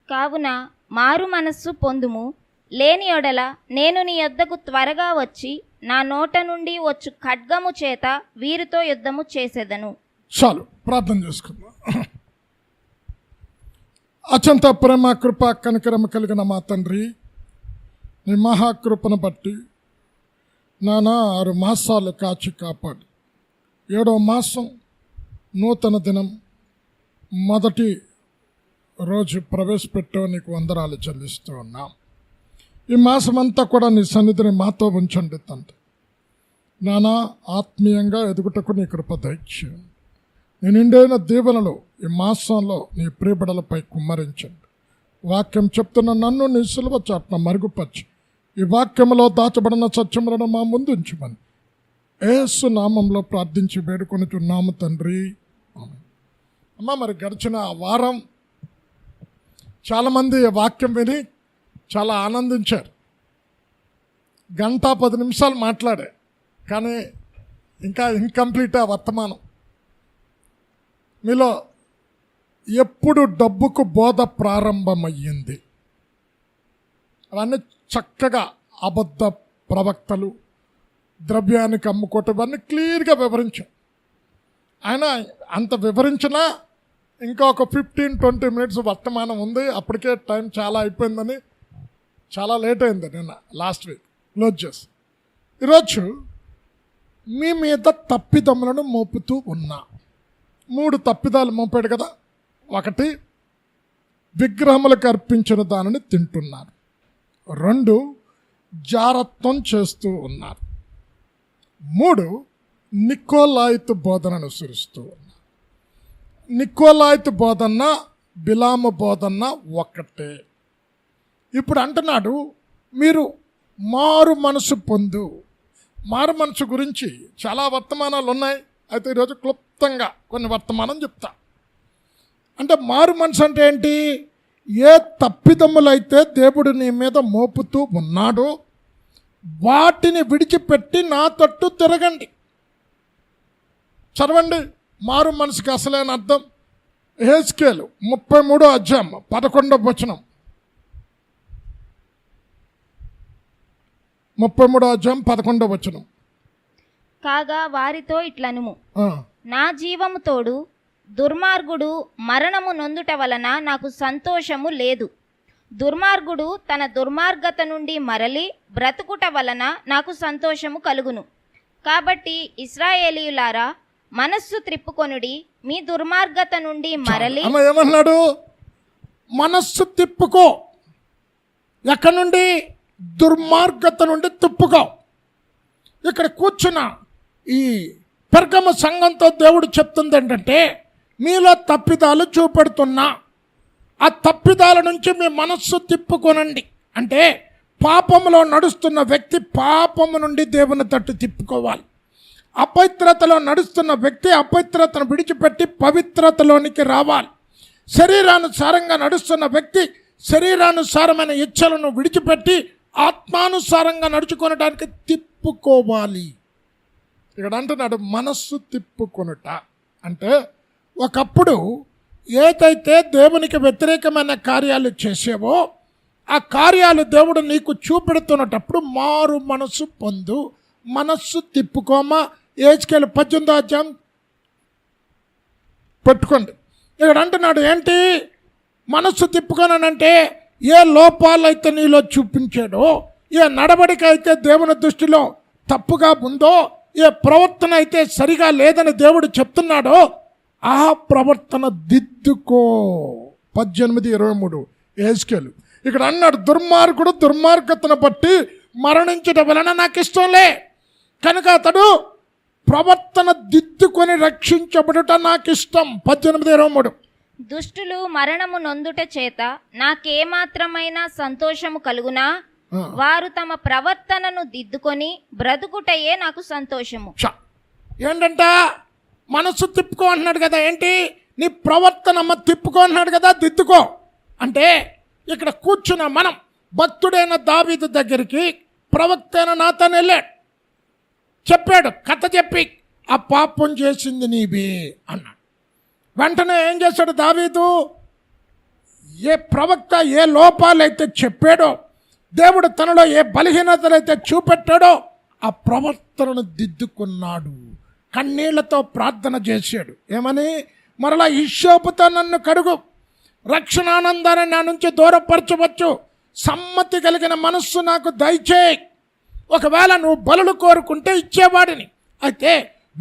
కావున మారు మనస్సు పొందుము, లేని యెడల నేను నీ యొద్దకు త్వరగా వచ్చి నా నోట నుండి వచ్చు ఖడ్గము చేత వీరితో యుద్ధము చేసేదను. చాలు, ప్రార్థన చేసుకుందాం. అత్యంత ప్రేమ కృప కనికరమ కలిగిన మా తండ్రి, నీ మహాకృపను బట్టి నానా 6 మాసాలు కాచి కాపాడి 7వ మాసం నూతన దినం మొదటి రోజు ప్రవేశపెట్టావు, నీకు వందనాలు చెల్లిస్తూ ఉన్నాం. ఈ మాసం అంతా కూడా నీ సన్నిధిని మాతో ఉంచండి తండ్రి. నానా ఆత్మీయంగా ఎదుగుటకు నీ కృప దయచేయండి. నీ నిండైన దీవెనలు ఈ మాసంలో నీ ప్రియబిడలపై కుమ్మరించండి. వాక్యం చెప్తున్న నన్ను నీ సిలువ చాటున మరుగుపరిచి ఈ వాక్యంలో దాచబడిన సత్యములను మా ముందు ఉంచమని యేసు నామంలో ప్రార్థించి వేడుకొనుచున్నాము తండ్రి. అమ్మ, మరి గడిచిన వారం చాలామంది వాక్యం విని చాలా ఆనందించారు. 1:10 నిమిషాలు మాట్లాడే, కానీ ఇంకా ఇన్కంప్లీట్ ఆ వర్తమానం. మీలో ఎప్పుడు డబ్బుకు బోధ ప్రారంభమయ్యింది? అవన్నీ చక్కగా అబద్ధ ప్రవక్తలు, ద్రవ్యానికి అమ్ముకోవటం, ఇవన్నీ క్లియర్గా వివరించాం. ఆయన అంత వివరించినా ఇంకా ఒక 15-20 మినిట్స్ వర్తమానం ఉంది. అప్పటికే టైం చాలా అయిపోయిందని చాలా లేట్ అయింది. నిన్న లాస్ట్ వీక్ క్లోజ్ చేసి ఈరోజు మీ మీద తప్పిదములను మోపుతూ ఉన్నా. 3 తప్పిదాలు మోపాడు కదా. 1, విగ్రహములకు అర్పించిన దానిని తింటున్నారు. 2, జారత్వం చేస్తూ ఉన్నారు. 3, నికోలాయితు బోధనను అనుసరిస్తూ ఉన్నారు. నికోలాయితు బోధన, బిలాము బోధన ఒకటే. ఇప్పుడు అంటున్నాడు, మీరు మారు మనసు పొందు. మారు మనసు గురించి చాలా వర్తమానాలు ఉన్నాయి. అయితే ఈరోజు క్లుప్తంగా కొన్ని వర్తమానం చెప్తా. అంటే మారు మనసు అంటే ఏంటి? ఏ తప్పిదమ్ములైతే దేవుడు నీ మీద మోపుతూ ఉన్నాడో వాటిని విడిచిపెట్టి నా తట్టు తిరగండి. చదవండి మారు మనసుకి అసలైన అర్థం. యెహెజ్కేలు 33వ అధ్యాయం 11వ వచనం. 33వ అధ్యాయం 11వ వచనం. కాగా వారితో ఇట్లనుము, నా జీవము తోడు దుర్మార్గుడు మరణము నొందుట వలన నాకు సంతోషము లేదు. దుర్మార్గుడు తన దుర్మార్గత నుండి మరలి బ్రతుకుట వలన నాకు సంతోషము కలుగును. కాబట్టి ఇశ్రాయేలీయులారా, మనస్సు త్రిప్పుకొనుడి, మీ దుర్మార్గత నుండి మరలి. ఏమన్నాడు? మనస్సు తిప్పుకో. ఎక్కడి నుండి? దుర్మార్గత నుండి తిప్పుకో. ఇక్కడ కూర్చున్న ఈ పెర్గమ సంఘంతో దేవుడు చెప్తుంది ఏంటంటే, మీలో తప్పిదాలు చూపెడుతున్నా, ఆ తప్పిదాల నుంచి మీ మనస్సు తిప్పుకొనండి. అంటే పాపములో నడుస్తున్న వ్యక్తి పాపము నుండి దేవుని తట్టు తిప్పుకోవాలి. అపవిత్రతలో నడుస్తున్న వ్యక్తి అపవిత్రతను విడిచిపెట్టి పవిత్రతలోనికి రావాలి. శరీరానుసారంగా నడుస్తున్న వ్యక్తి శరీరానుసారమైన ఇచ్చలను విడిచిపెట్టి ఆత్మానుసారంగా నడుచుకొనడానికి తిప్పుకోవాలి. ఇక్కడ అంటున్నాడు మనస్సు తిప్పుకొనుట. అంటే ఒకప్పుడు ఏదైతే దేవునికి వ్యతిరేకమైన కార్యాలు చేసేవో ఆ కార్యాలు దేవుడు నీకు చూపెడుతున్నటప్పుడు మారు మనస్సు పొందు, మనస్సు తిప్పుకోమా. యెహెజ్కేలు 18వ అధ్యాయం పెట్టుకోండి. ఇక్కడ అంటున్నాడు ఏంటి? మనస్సు తిప్పుకోనంటే ఏ లోపాలైతే నీలో చూపించాడో, ఏ నడవడిక అయితే దేవుని దృష్టిలో తప్పుగా ఉందో, ఏ ప్రవర్తన అయితే సరిగా లేదని దేవుడు చెప్తున్నాడో ఆ ప్రవర్తన దిద్దుకో. 18:23 యెహెజ్కేలు. ఇక్కడ అన్నాడు, దుర్మార్గుడు దుర్మార్గతను బట్టి మరణించడం వలన నాకు ఇష్టం లే, కనుక అతడు ప్రవర్తన దిద్దుకొని రక్షించబడుట నాకు ఇష్టం. 18:23. దుష్టులు మరణము నొందుట చేత నాకేమాత్రమైన సంతోషము కలుగునా? వారు తమ ప్రవర్తనను దిద్దుకొని బ్రతుకుటయే నాకు సంతోషము. ఏంటంట? మనసు తిప్పుకో అంటున్నాడు కదా. ఏంటి? నీ ప్రవర్తన తిప్పుకో అంటున్నాడు కదా, దిద్దుకో. అంటే ఇక్కడ కూర్చున్న మనం భక్తుడైన దావీదు దగ్గరికి ప్రవక్త అయిన నాతాను వెళ్ళాడు, చెప్పాడు, కథ చెప్పి ఆ పాపం చేసింది నీవే అన్నాడు. వెంటనే ఏం చేశాడు దావీదు? ఏ ప్రవక్త ఏ లోపాలైతే చెప్పాడో, దేవుడు తనలో ఏ బలహీనతలైతే చూపెట్టాడో ఆ ప్రవర్తనను దిద్దుకున్నాడు. కన్నీళ్లతో ప్రార్థన చేశాడు. ఏమని? మరలా హిస్సోపుతో నన్ను కడుగు, రక్షణ ఆనందాన్ని నా నుంచి దూరపరచవచ్చు, సమ్మతి కలిగిన మనస్సు నాకు దయచేయి. ఒకవేళ నువ్వు బలులు కోరుకుంటే ఇచ్చేవాడిని, అయితే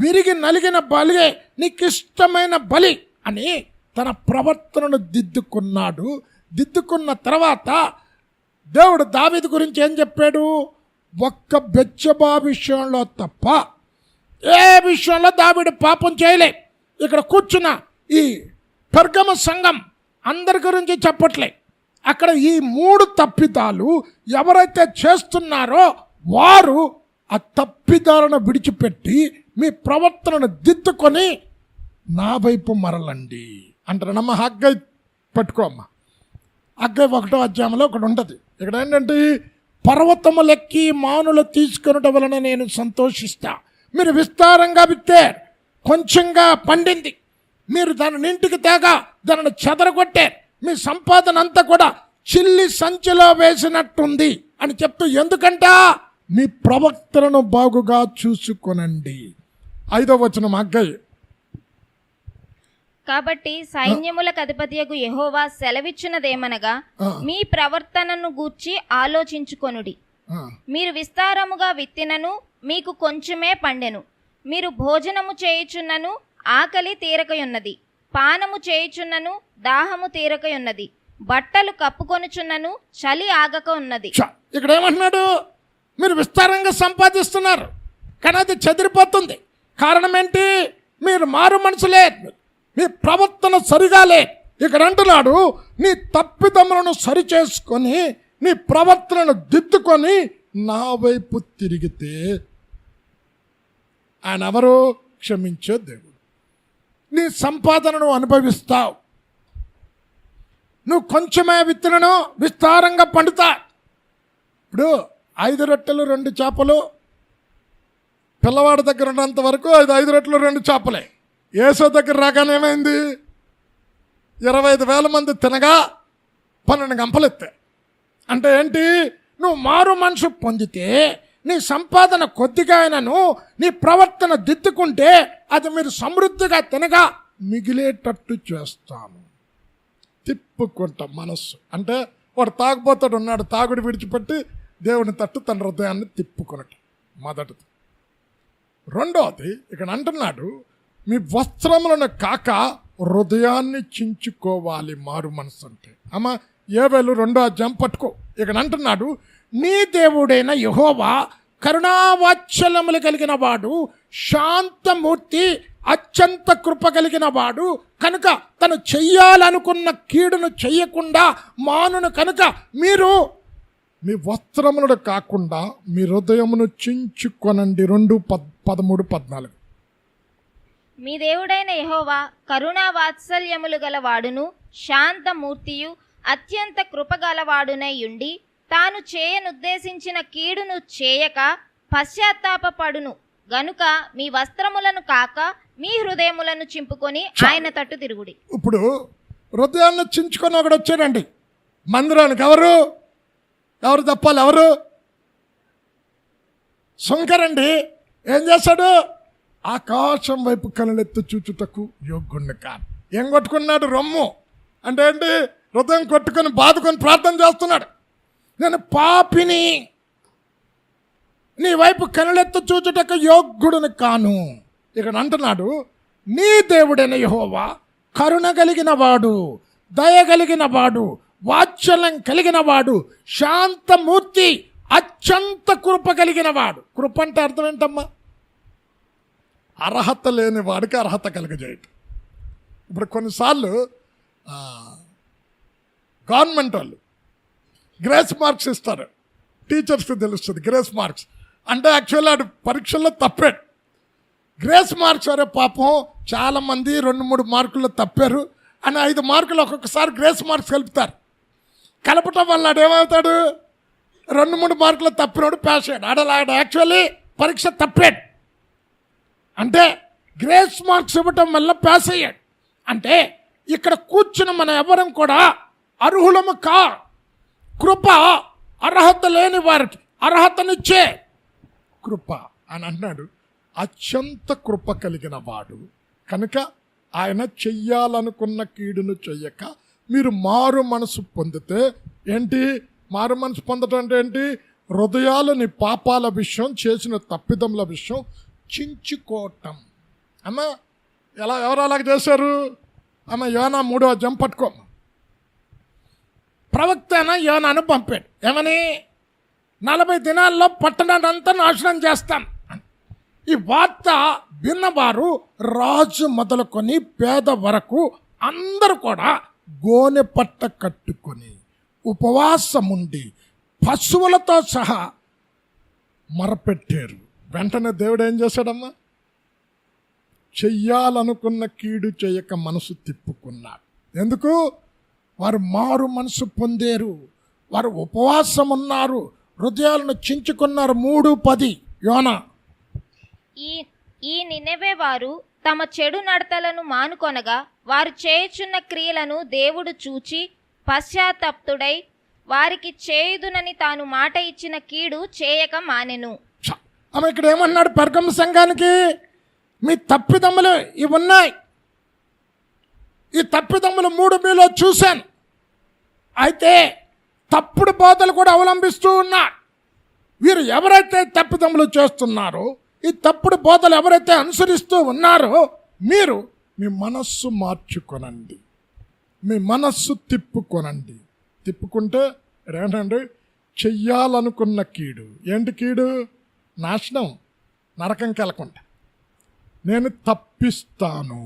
విరిగి నలిగిన బలిగే నీకు ఇష్టమైన బలి అని తన ప్రవర్తనను దిద్దుకున్నాడు. దిద్దుకున్న తర్వాత దేవుడు దావీదు గురించి ఏం చెప్పాడు? ఒక్క బెత్షెబా విషయంలో తప్ప ఏ విషయంలో దావీదు పాపం చేయలే. ఇక్కడ కూర్చున్న ఈ పెర్గమ సంఘం అందరి గురించి చెప్పట్లే. అక్కడ ఈ 3 తప్పిదాలు ఎవరైతే చేస్తున్నారో వారు ఆ తప్పిదాలను విడిచిపెట్టి మీ ప్రవర్తనను దిద్దుకొని నా వైపు మరలండి అంటారు. నమ్మ హగ్గై పట్టుకోమ్మ. హగ్గై 1వ అధ్యాయంలో ఒకటి ఉంటుంది. ఇక్కడ ఏంటంటే, పర్వతములెక్కి మానులు తీసుకొనుట వలన నేను సంతోషిస్తా. మీరు విస్తారంగా విత్తారు, కొంచెంగా పండింది, మీరు దాని ఇంటికి తేగా దానిని చెదరగొట్టారు, మీ సంపాదన అంతా కూడా చిల్లి సంచిలో వేసినట్టుంది అని చెప్తూ, ఎందుకంట మీ ప్రవక్తలను బాగుగా చూసుకొనండి. 5వ వచనం హగ్గై. కాబట్టి సైన్యములకు అధిపతియగు యెహోవా సెలవిచ్చినదేమనగా, మీ ప్రవర్తనను గూర్చి ఆలోచించుకొనుడి. మీరు విస్తారముగా విత్తినను మీకు కొంచెమే పండెను. మీరు భోజనము చేయుచున్నను ఆకలి తీరకయున్నది, పానము చేయుచున్నను దాహము తీరకయున్నది, బట్టలు కప్పుకొనుచున్నను చలి ఆగక ఉన్నది. ఇక్కడ ఏమంటున్నాడు? మీరు విస్తారంగా సంపాదిస్తున్నారు, కానీ అది చెదిరిపోతుంది. కారణం ఏంటి? మీరు మారు మనసులే, మీ ప్రవర్తన సరిగాలే. ఇక్కడ అంటున్నాడు, నీ తప్పిదములను సరిచేసుకొని నీ ప్రవర్తనను దిద్దుకొని నా వైపు తిరిగితే ఆయన ఎవరు? క్షమించే దేవుడు. నీ సంపాదనను అనుభవిస్తావు. నువ్వు కొంచెమే విత్తనను విస్తారంగా పండుతా. ఇప్పుడు 5 రొట్టెలు 2 చేపలు పిల్లవాడి దగ్గర ఉన్నంత వరకు 5 రొట్టెలు 2 చేపలే. యేసు దగ్గర రాగానే ఏమైంది? 25,000 మంది తినగా 12 గంపలు ఎత్తాయి. అంటే ఏంటి? నువ్వు మారు మనసు పొందితే నీ సంపాదన కొద్దిగా అయినను నీ ప్రవర్తన దిద్దుకుంటే అది మీరు సమృద్ధిగా తినగా మిగిలేటట్టు చేస్తాను. తిప్పుకుంటా మనస్సు. అంటే వాడు తాగుబోతాడు ఉన్నాడు, తాగుడు విడిచిపెట్టి దేవుని తట్టు తన హృదయాన్ని తిప్పుకున్నట్టు మొదటిది. రెండవది ఇక్కడ అంటున్నాడు, మీ వస్త్రములను కాక హృదయాన్ని చించుకోవాలి మారు మనసు అంటే. అమ్మ యోవేలు 2వ అధ్యాయం పట్టుకో. ఇక్కడ అంటున్నాడు, నీ దేవుడైన యెహోవా కరుణావాత్సల్యములు కలిగిన వాడు, శాంతమూర్తి, అత్యంత కృప కలిగిన వాడు కనుక తను చెయ్యాలనుకున్న కీడును చెయ్యకుండా మానును కనుక మీరు మీ వస్త్రములను కాకుండా మీ హృదయమును చించుకొనండి. 2:13-14. మీ దేవుడైన యెహోవా కరుణా వాత్సల్యములు గలవాడును శాంతమూర్తియు అత్యంత కృపగలవాడునై ఉండి తాను చేయనుద్దేశించిన కీడును చేయక పశ్చాత్తాపపడును గనుక మీ వస్త్రములను కాక మీ హృదయములను చింపుకొని ఆయన తట్టు తిరుగుడి. ఇప్పుడు హృదయాన్ని చించుకొని ఒకడు వచ్చాడండి మందిరానికి. ఎవరు తప్పాలి? ఎవరు? శంకరండి. ఏం చేశాడు? ఆకాశం వైపు కనులెత్తు చూచుటకు యోగ్యుణ్ణి కాదు. ఏం కొట్టుకున్నాడు? రొమ్ము. అంటే ఏంటి? హృదయం కొట్టుకొని బాదుకొని ప్రార్థన చేస్తున్నాడు. నేను పాపిని, నీ వైపు కనులెత్తు చూచుటకు యోగ్యుడిని కాను. ఇక్కడ అంటున్నాడు, నీ దేవుడైన యెహోవా కరుణ కలిగిన వాడు, దయ కలిగిన వాడు, వాత్సల్యం కలిగిన వాడు, శాంతమూర్తి, అత్యంత కృప కలిగిన వాడు. కృప అంటే అర్థం ఏంటమ్మా? అర్హత లేని వాడికి అర్హత కలిగజేయటం. ఇప్పుడు కొన్నిసార్లు గవర్నమెంట్ వాళ్ళు గ్రేస్ మార్క్స్ ఇస్తారు. టీచర్స్కి తెలుస్తుంది గ్రేస్ మార్క్స్ అంటే. యాక్చువల్లీ ఆడు పరీక్షల్లో తప్పాడు. గ్రేస్ మార్క్స్ అరే పాపం చాలామంది 2-3 మార్కుల్లో తప్పారు అని 5 మార్కులు ఒక్కొక్కసారి గ్రేస్ మార్క్స్ కలుపుతారు. కలపటం వల్ల ఆడు ఏమవుతాడు? 2-3 మార్కులు తప్పినాడు పాస్ అయ్యాడు. ఆడ యాక్చువల్లీ పరీక్ష తప్పాడు. అంటే గ్రేస్ మార్క్స్ ఇవ్వటం వల్ల పాస్ అయ్యాడు. అంటే ఇక్కడ కూర్చుని మనం ఎవరం కూడా అర్హులము కా. కృప అర్హత లేని వారికి అర్హతనిచ్చే కృప అని అన్నాడు. అత్యంత కృప కలిగిన వాడు కనుక ఆయన చెయ్యాలనుకున్న కీడును చెయ్యక మీరు మారు మనసు పొందితే ఏంటి? మారు మనసు పొందటం అంటే ఏంటి? హృదయాలని పాపాల విషయం, చేసిన తప్పిదముల విషయం చించుకోవటం. అమ్మ ఎవరు అలాగ చేశారు? అమ్మ యోనా 3వ అధ్యాయం పట్టుకో. ప్రవక్త అయిన యోనాను పంపాడు. ఏమని? 40 దినాల్లో పట్టణాన్ని అంతా నాశనం చేస్తాను. ఈ వార్త విన్నవారు రాజు మొదలుకొని పేద వరకు అందరూ కూడా గోనె పట్ట కట్టుకొని ఉపవాసముండి పశువులతో సహా మొరపెట్టారు. వెంటనే దేవుడు ఏం చేశాడమ్మా? చెయ్యాలనుకున్న కీడు చేయక మనసు తిప్పుకున్నాడు. ఎందుకు? వారు మారు మనసు పొందారు, వారు ఉపవాసం ఉన్నారు, హృదయాలను చించుకున్నారు. 3:10 యోనా. ఈ నినెవే వారు తమ చెడు నడతలను మానుకొనగా వారు చేయుచున్న క్రియలను దేవుడు చూచి పశ్చాత్తప్తుడై వారికి చేయుదునని తాను మాట ఇచ్చిన కీడు చేయక మానెను. ఆమె ఇక్కడ ఏమన్నాడు? పెర్గము సంఘానికి మీ తప్పిదమ్ములు ఇవి ఉన్నాయి. ఈ తప్పిదమ్ములు 3 మీలో చూశాను. అయితే తప్పుడు బోధలు కూడా అవలంబిస్తూ ఉన్నారు. వీరు ఎవరైతే తప్పిదమ్ములు చేస్తున్నారో, ఈ తప్పుడు బోధలు ఎవరైతే అనుసరిస్తూ ఉన్నారో, మీరు మీ మనస్సు మార్చుకొనండి, మీ మనస్సు తిప్పుకొనండి. తిప్పుకుంటే ఏంటండి? చెయ్యాలనుకున్న కీడు. ఏంటి కీడు? నాశనం, నరకంకి వెళ్ళకుండా నేను తప్పిస్తాను.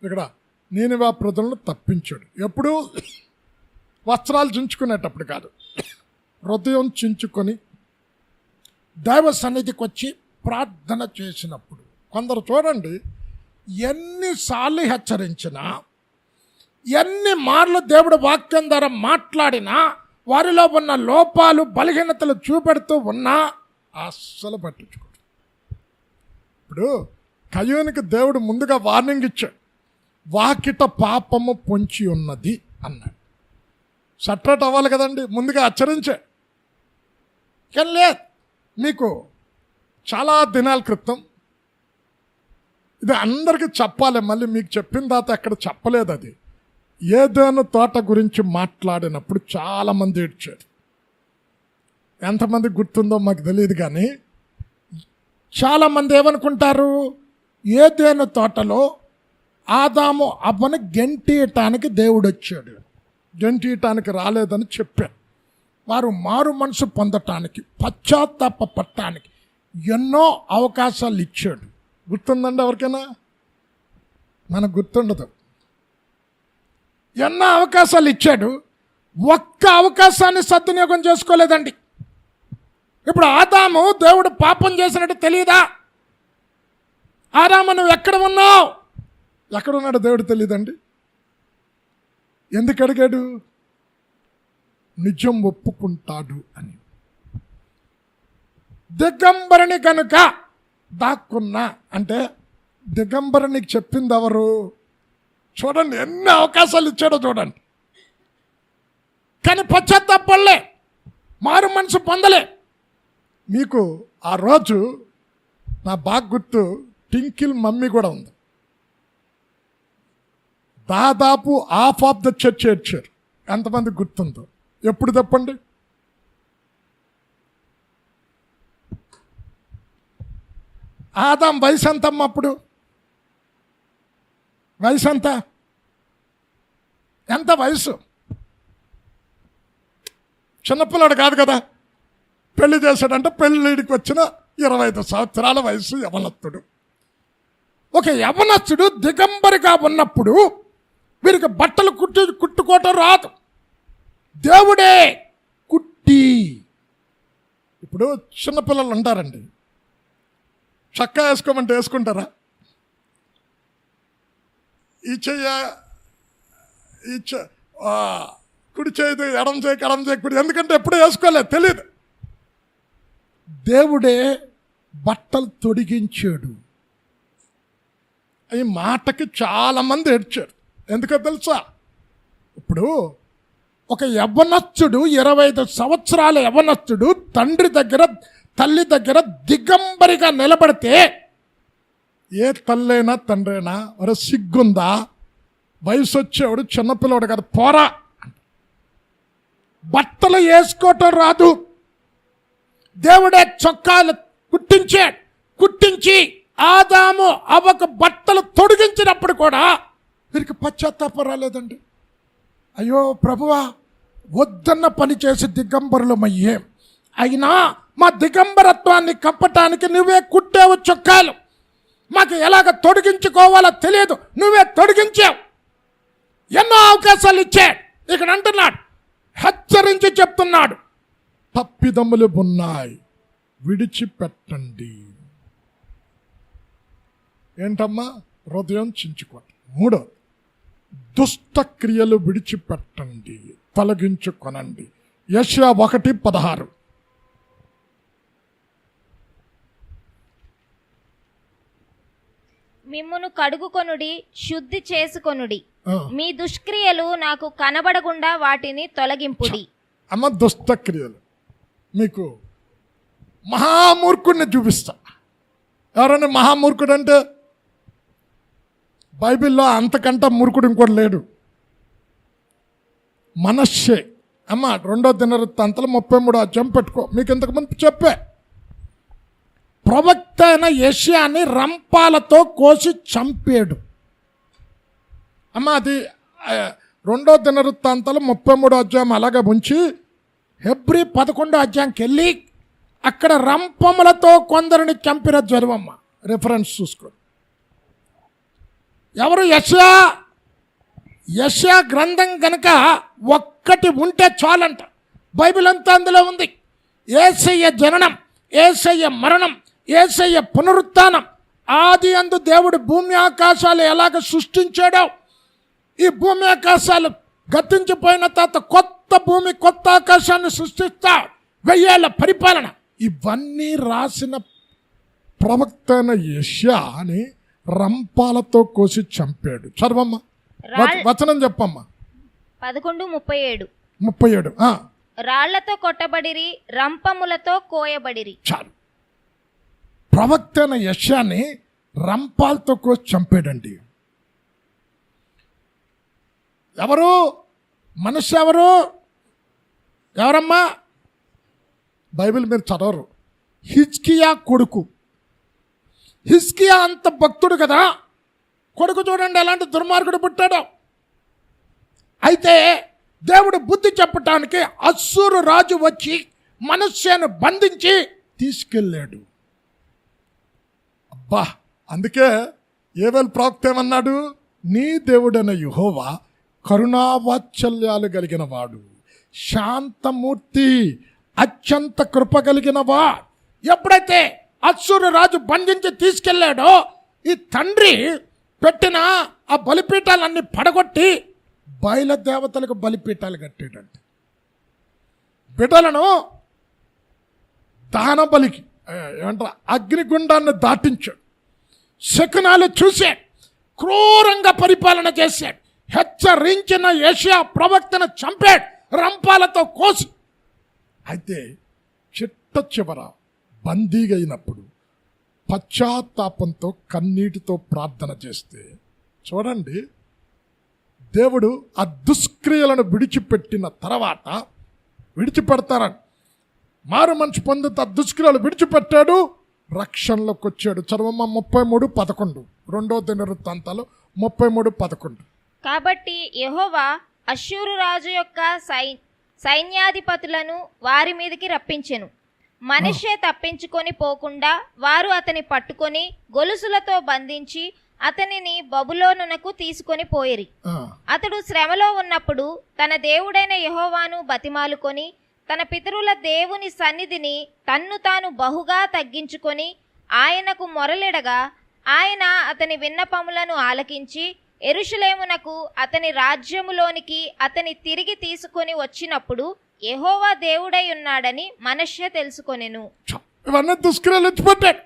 ఇక్కడ నీనివే ప్రజలను తప్పించాడు. ఎప్పుడు? వస్త్రాలు చించుకునేటప్పుడు కాదు, హృదయం చించుకొని దైవ సన్నిధికి వచ్చి ప్రార్థన చేసినప్పుడు. కొందరు చూడండి, ఎన్నిసార్లు హెచ్చరించినా, ఎన్ని మార్లు దేవుడు వాక్యం ద్వారా మాట్లాడినా, వారిలో ఉన్న లోపాలు బలహీనతలు చూపెడుతూ ఉన్నా అస్సలు పట్టించుకోడు. ఇప్పుడు కయ్యూనికి దేవుడు ముందుగా వార్నింగ్ ఇచ్చాడు. వాకిట పాపము పొంచి ఉన్నది అన్నాడు. సట్రేట్ అవ్వాలి కదండి, ముందుగా హెచ్చరించాడు. కానీ లేదు, మీకు చాలా దినాల క్రితం ఇది అందరికీ చెప్పాలి, మళ్ళీ మీకు చెప్పిన తర్వాత ఎక్కడ చెప్పలేదు. అది ఏదైనా తోట గురించి మాట్లాడినప్పుడు చాలామంది ఏడ్చారు. ఎంతమంది గుర్తుందో మాకు తెలియదు, కానీ చాలామంది ఏమనుకుంటారు? ఏదైనా తోటలో ఆదాము అవ్వను గెంటీయటానికి దేవుడు వచ్చాడు, గెంటీయటానికి రాలేదని చెప్పారు. వారు మారు మనసు పొందటానికి, పశ్చాత్తాప పట్టడానికి ఎన్నో అవకాశాలు ఇచ్చాడు. గుర్తుందండి ఎవరికైనా? మనకు గుర్తుండదు. ఎన్నో అవకాశాలు ఇచ్చాడు, ఒక్క అవకాశాన్ని సద్వినియోగం చేసుకోలేదండి. ఇప్పుడు ఆదాము దేవుడు పాపం చేసినట్టు తెలియదా? ఆదాము నువ్వు ఎక్కడ ఉన్నావు? ఎక్కడున్నాడు దేవుడు తెలియదండి. ఎందుకు అడిగాడు? నిజం ఒప్పుకుంటాడు అని. దిగంబరిని కనుక దాక్కున్నా అంటే దిగంబరినికి చెప్పింది ఎవరు? చూడండి ఎన్ని అవకాశాలు ఇచ్చాడో చూడండి. కానీ పశ్చాత్తాపడలే, మారు మనసు పొందలే. మీకు ఆ రోజు నా బాగా గుర్తు, టింకిల్ మమ్మీ కూడా ఉంది. దాదాపు హాఫ్ ఆఫ్ ద చర్చ్ ఏడ్చారు. ఎంతమంది గుర్తుందో? ఎప్పుడు చెప్పండి? ఆదాం వయసు ఎంతమ్మ అప్పుడు? వయసు ఎంత వయసు? చిన్నపిల్లడు కాదు కదా. పెళ్లి చేశాడంటే పెళ్ళిడికి వచ్చిన 25 సంవత్సరాల వయసు యవనస్తుడు. ఒక యవనస్తుడు దిగంబరిగా ఉన్నప్పుడు వీరికి బట్టలు కుట్టుకోవటం రాదు, దేవుడే కుట్టి. ఇప్పుడు చిన్నపిల్లలు ఉంటారండి, చక్కా వేసుకోమంటే వేసుకుంటారా? కుడి చేయదు, ఎడం చేయకుడి, ఎందుకంటే ఎప్పుడు వేసుకోలేదు, తెలియదు. దేవుడే బట్టలు తొడిగించాడు. ఈ మాటకి చాలామంది ఏడ్చారు. ఎందుకో తెలుసా? ఇప్పుడు ఒక యవ్వనస్తుడు 25 సంవత్సరాల యవ్వనస్తుడు తండ్రి దగ్గర తల్లి దగ్గర దిగంబరిగా నిలబడితే ఏ తల్లైనా తండ్రైనా మరి సిగ్గుందా? వయసు వచ్చేవాడు చిన్నపిల్లవాడు కదా, పోరా. బట్టలు వేసుకోవటం రాదు, దేవుడే చొక్కాలు కుట్టించి ఆదాము అవ్వకు బట్టలు తొడిగించినప్పుడు కూడా వీరికి పశ్చాత్తాపం రాలేదండి. అయ్యో ప్రభువా, వద్దన్న పని చేసి దిగంబరులమయ్యే, అయినా మా దిగంబరత్వాన్ని కప్పటానికి నువ్వే కుట్టావు చొక్కాలు, మాకు ఎలాగ తొడిగించుకోవాలో తెలియదు, నువ్వే తొడిగించావు. ఎన్నో అవకాశాలు ఇచ్చాడు. ఇక్కడ అంటున్నాడు, హెచ్చరించి చెప్తున్నాడు, తప్పిదమ్ములు ఉన్నాయి, విడిచిపెట్టండి. ఏంటమ్మా? హృదయం చించుకోండి. 3, దుష్ట క్రియలు విడిచిపెట్టండి, తొలగించుకొనండి. యెషయా 1:16. మిమ్మును కడుగుకొనుడి, శుద్ధి చేసుకొనుడి, మీ దుష్క్రియలు నాకు కనబడకుండా వాటిని తొలగింపుడి. అమ్మ, దుష్ట క్రియలు మీకు మహామూర్ఖుడిని చూపిస్తా. ఎవరైనా మహామూర్ఖుడు అంటే బైబిల్లో అంతకంటే మూర్ఖుడు ఇంకోటి లేడు. మనష్షే. అమ్మ 2వ దినవృత్తాంతాలు 33 పెట్టుకో. మీకు ఇంతకుముందు చెప్పే ప్రవక్త అయిన యెషయాని రంపాలతో కోసి చంపాడు. అమ్మ అది 2వ దినవృత్తాంతాలు 33 అలాగే ఉంచి హెబ్రీ 11 వెళ్ళి అక్కడ రంపములతో కొందరిని చంపిన జరువమ్మ. రిఫరెన్స్ చూసుకోండి. ఎవరు? యెషయా గ్రంథం కనుక ఒక్కటి ఉంటే చాలంట. బైబిల్ అంతా అందులో ఉంది. యేసయ్య జననం, యేసయ్య మరణం, యేసయ్య పునరుత్థానం, ఆది అందు దేవుడు భూమి ఆకాశాలు ఎలాగ సృష్టించాడో, ఈ భూమి ఆకాశాలు గతించిపోయిన తర్వాత కొత్త భూమి కొత్త ఆకాశాన్ని సృష్టిస్తా, 1000 ఏళ్ల పరిపాలన, ఇవన్నీ రాసిన ప్రవక్త అయిన యెషయాని రంపాలతో కోసి చంపాడు. చదవమ్మా, వచనం చెప్పమ్మా. 11:37. రాళ్లతో కొట్టబడిరి, రంపములతో కోయబడిరి. చాలు. ప్రవక్త అయిన యెషయాని రంపాలతో కోసి చంపాడండి. ఎవరు? మనిషి ఎవరమ్మా? బైబిల్ మీరు చదవరు. హిజ్కియా కొడుకు. హిజ్కియా అంత భక్తుడు కదా, కొడుకు చూడండి ఎలాంటి దుర్మార్గుడు పుట్టాడో. అయితే దేవుడు బుద్ధి చెప్పటానికి అస్సూరు రాజు వచ్చి మనష్షేను బంధించి తీసుకెళ్ళాడు. అబ్బా, అందుకే యోవేలు ప్రవక్త ఏమన్నాడు? నీ దేవుడైన యెహోవా కరుణావాత్సల్యాలు కలిగిన వాడు, శాంతమూర్తి, అత్యంత కృప కలిగిన వాడు. ఎప్పుడైతే అస్సూరు రాజు బంధించి తీసుకెళ్ళాడో, ఈ తండ్రి పెట్టిన ఆ బలిపీఠాలన్నీ పడగొట్టి బయలు దేవతలకు బలిపీఠాలు కట్టాడంట. బిడ్డలను దహన బలికి ఏమంటారు, అగ్నిగుండాన్ని దాటించాడు. శకునాలు చూశాడు, క్రూరంగా పరిపాలన చేశాడు. హెచ్చరించిన యెషయా ప్రవక్తను చంపాడు రంపాలతో కోసి. అయితే చిట్ట బందీగా అయినప్పుడు పశ్చాత్తాపంతో కన్నీటితో ప్రార్థన చేస్తే చూడండి, దేవుడు ఆ దుష్క్రియలను విడిచిపెట్టిన తర్వాత విడిచిపెడతారని మారు మనిషి పొందుతా దుష్క్రియలు విడిచిపెట్టాడు, రక్షణలోకి వచ్చాడు. చదవమ్మ 33:11. 2వ దినవృత్తాంతాలు 33:11. కాబట్టి యెహోవా అష్షూరు రాజు యొక్క సైన్యాధిపతులను వారి మీదకి రప్పించెను. మనష్షే తప్పించుకొని పోకుండా వారు అతని పట్టుకొని గొలుసులతో బంధించి అతనిని బబులోనునకు తీసుకొని పోయిరి. అతడు శ్రమలో ఉన్నప్పుడు తన దేవుడైన యెహోవాను బతిమాలుకొని తన పితరుల దేవుని సన్నిధిని తన్ను తాను బహుగా తగ్గించుకొని ఆయనకు మొరలిడగా, ఆయన అతని విన్నపములను ఆలకించి యెరూషలేమునకు అతని రాజ్యములోనికి అతని తిరిగి తీసుకొని వచ్చినప్పుడు యెహోవా దేవుడై ఉన్నాడని మనష్షే తెలుసుకొనెను. ఇవన్నీ దుష్క్రియలు ఎత్తిపెట్టాడు.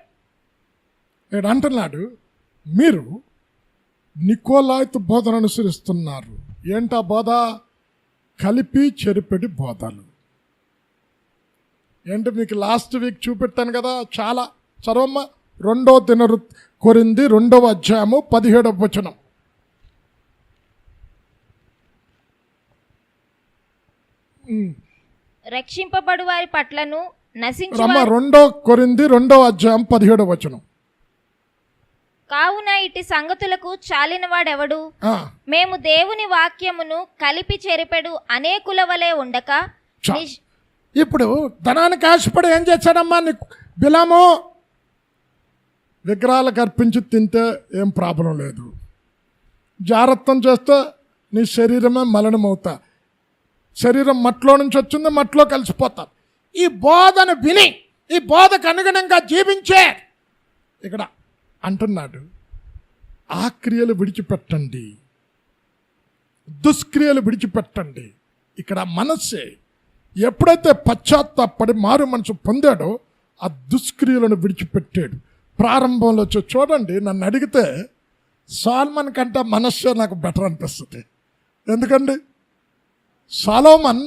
ఇక్కడ అంటున్నాడు, మీరు నికోలాయితు బోధన అనుసరిస్తున్నారు. ఏంటా బోధ? కలిపి చెరిపెడి బోధలు. ఏంటి మీకు లాస్ట్ వీక్ చూపెట్టాను కదా, చాలా చదవమ్మ. 2 కొరింథీ 2వ అధ్యాయము 17వ వచనం. రక్షింపబడు వారి పట్లను నశించు 2 కొరింథీ 2వ అధ్యాయం 17వ వచనం. కావున ఇటు సంగతులకు చాలిన వాడెవడు? మేము దేవుని వాక్యమును కలిపి చెరిపెడు అనేకుల వలె ఉండక. ఇప్పుడు ధనానికి ఆశపడి ఏం చేశాడమ్మా బిలాము? విగ్రహాలకు అర్పించి తింటే ఏం ప్రాబ్లం లేదు, జాగ్రత్తం చేస్తే నీ శరీరమే మలినమవుతా, శరీరం మట్లో నుంచి వచ్చింది, మట్లో కలిసిపోతా. ఈ బోధను విని ఈ బోధకు అనుగుణంగా జీవించే ఇక్కడ అంటున్నాడు, ఆ క్రియలు విడిచిపెట్టండి, దుష్క్రియలు విడిచిపెట్టండి. ఇక్కడ మనస్సే ఎప్పుడైతే పశ్చాత్తాపడి మారు మనసు పొందాడో ఆ దుష్క్రియలను విడిచిపెట్టాడు. ప్రారంభంలో చూడండి, నన్ను అడిగితే సాల్మన్ కంటే మనస్సే నాకు బెటర్ అనిపిస్తుంది. ఎందుకండి సొలొమన్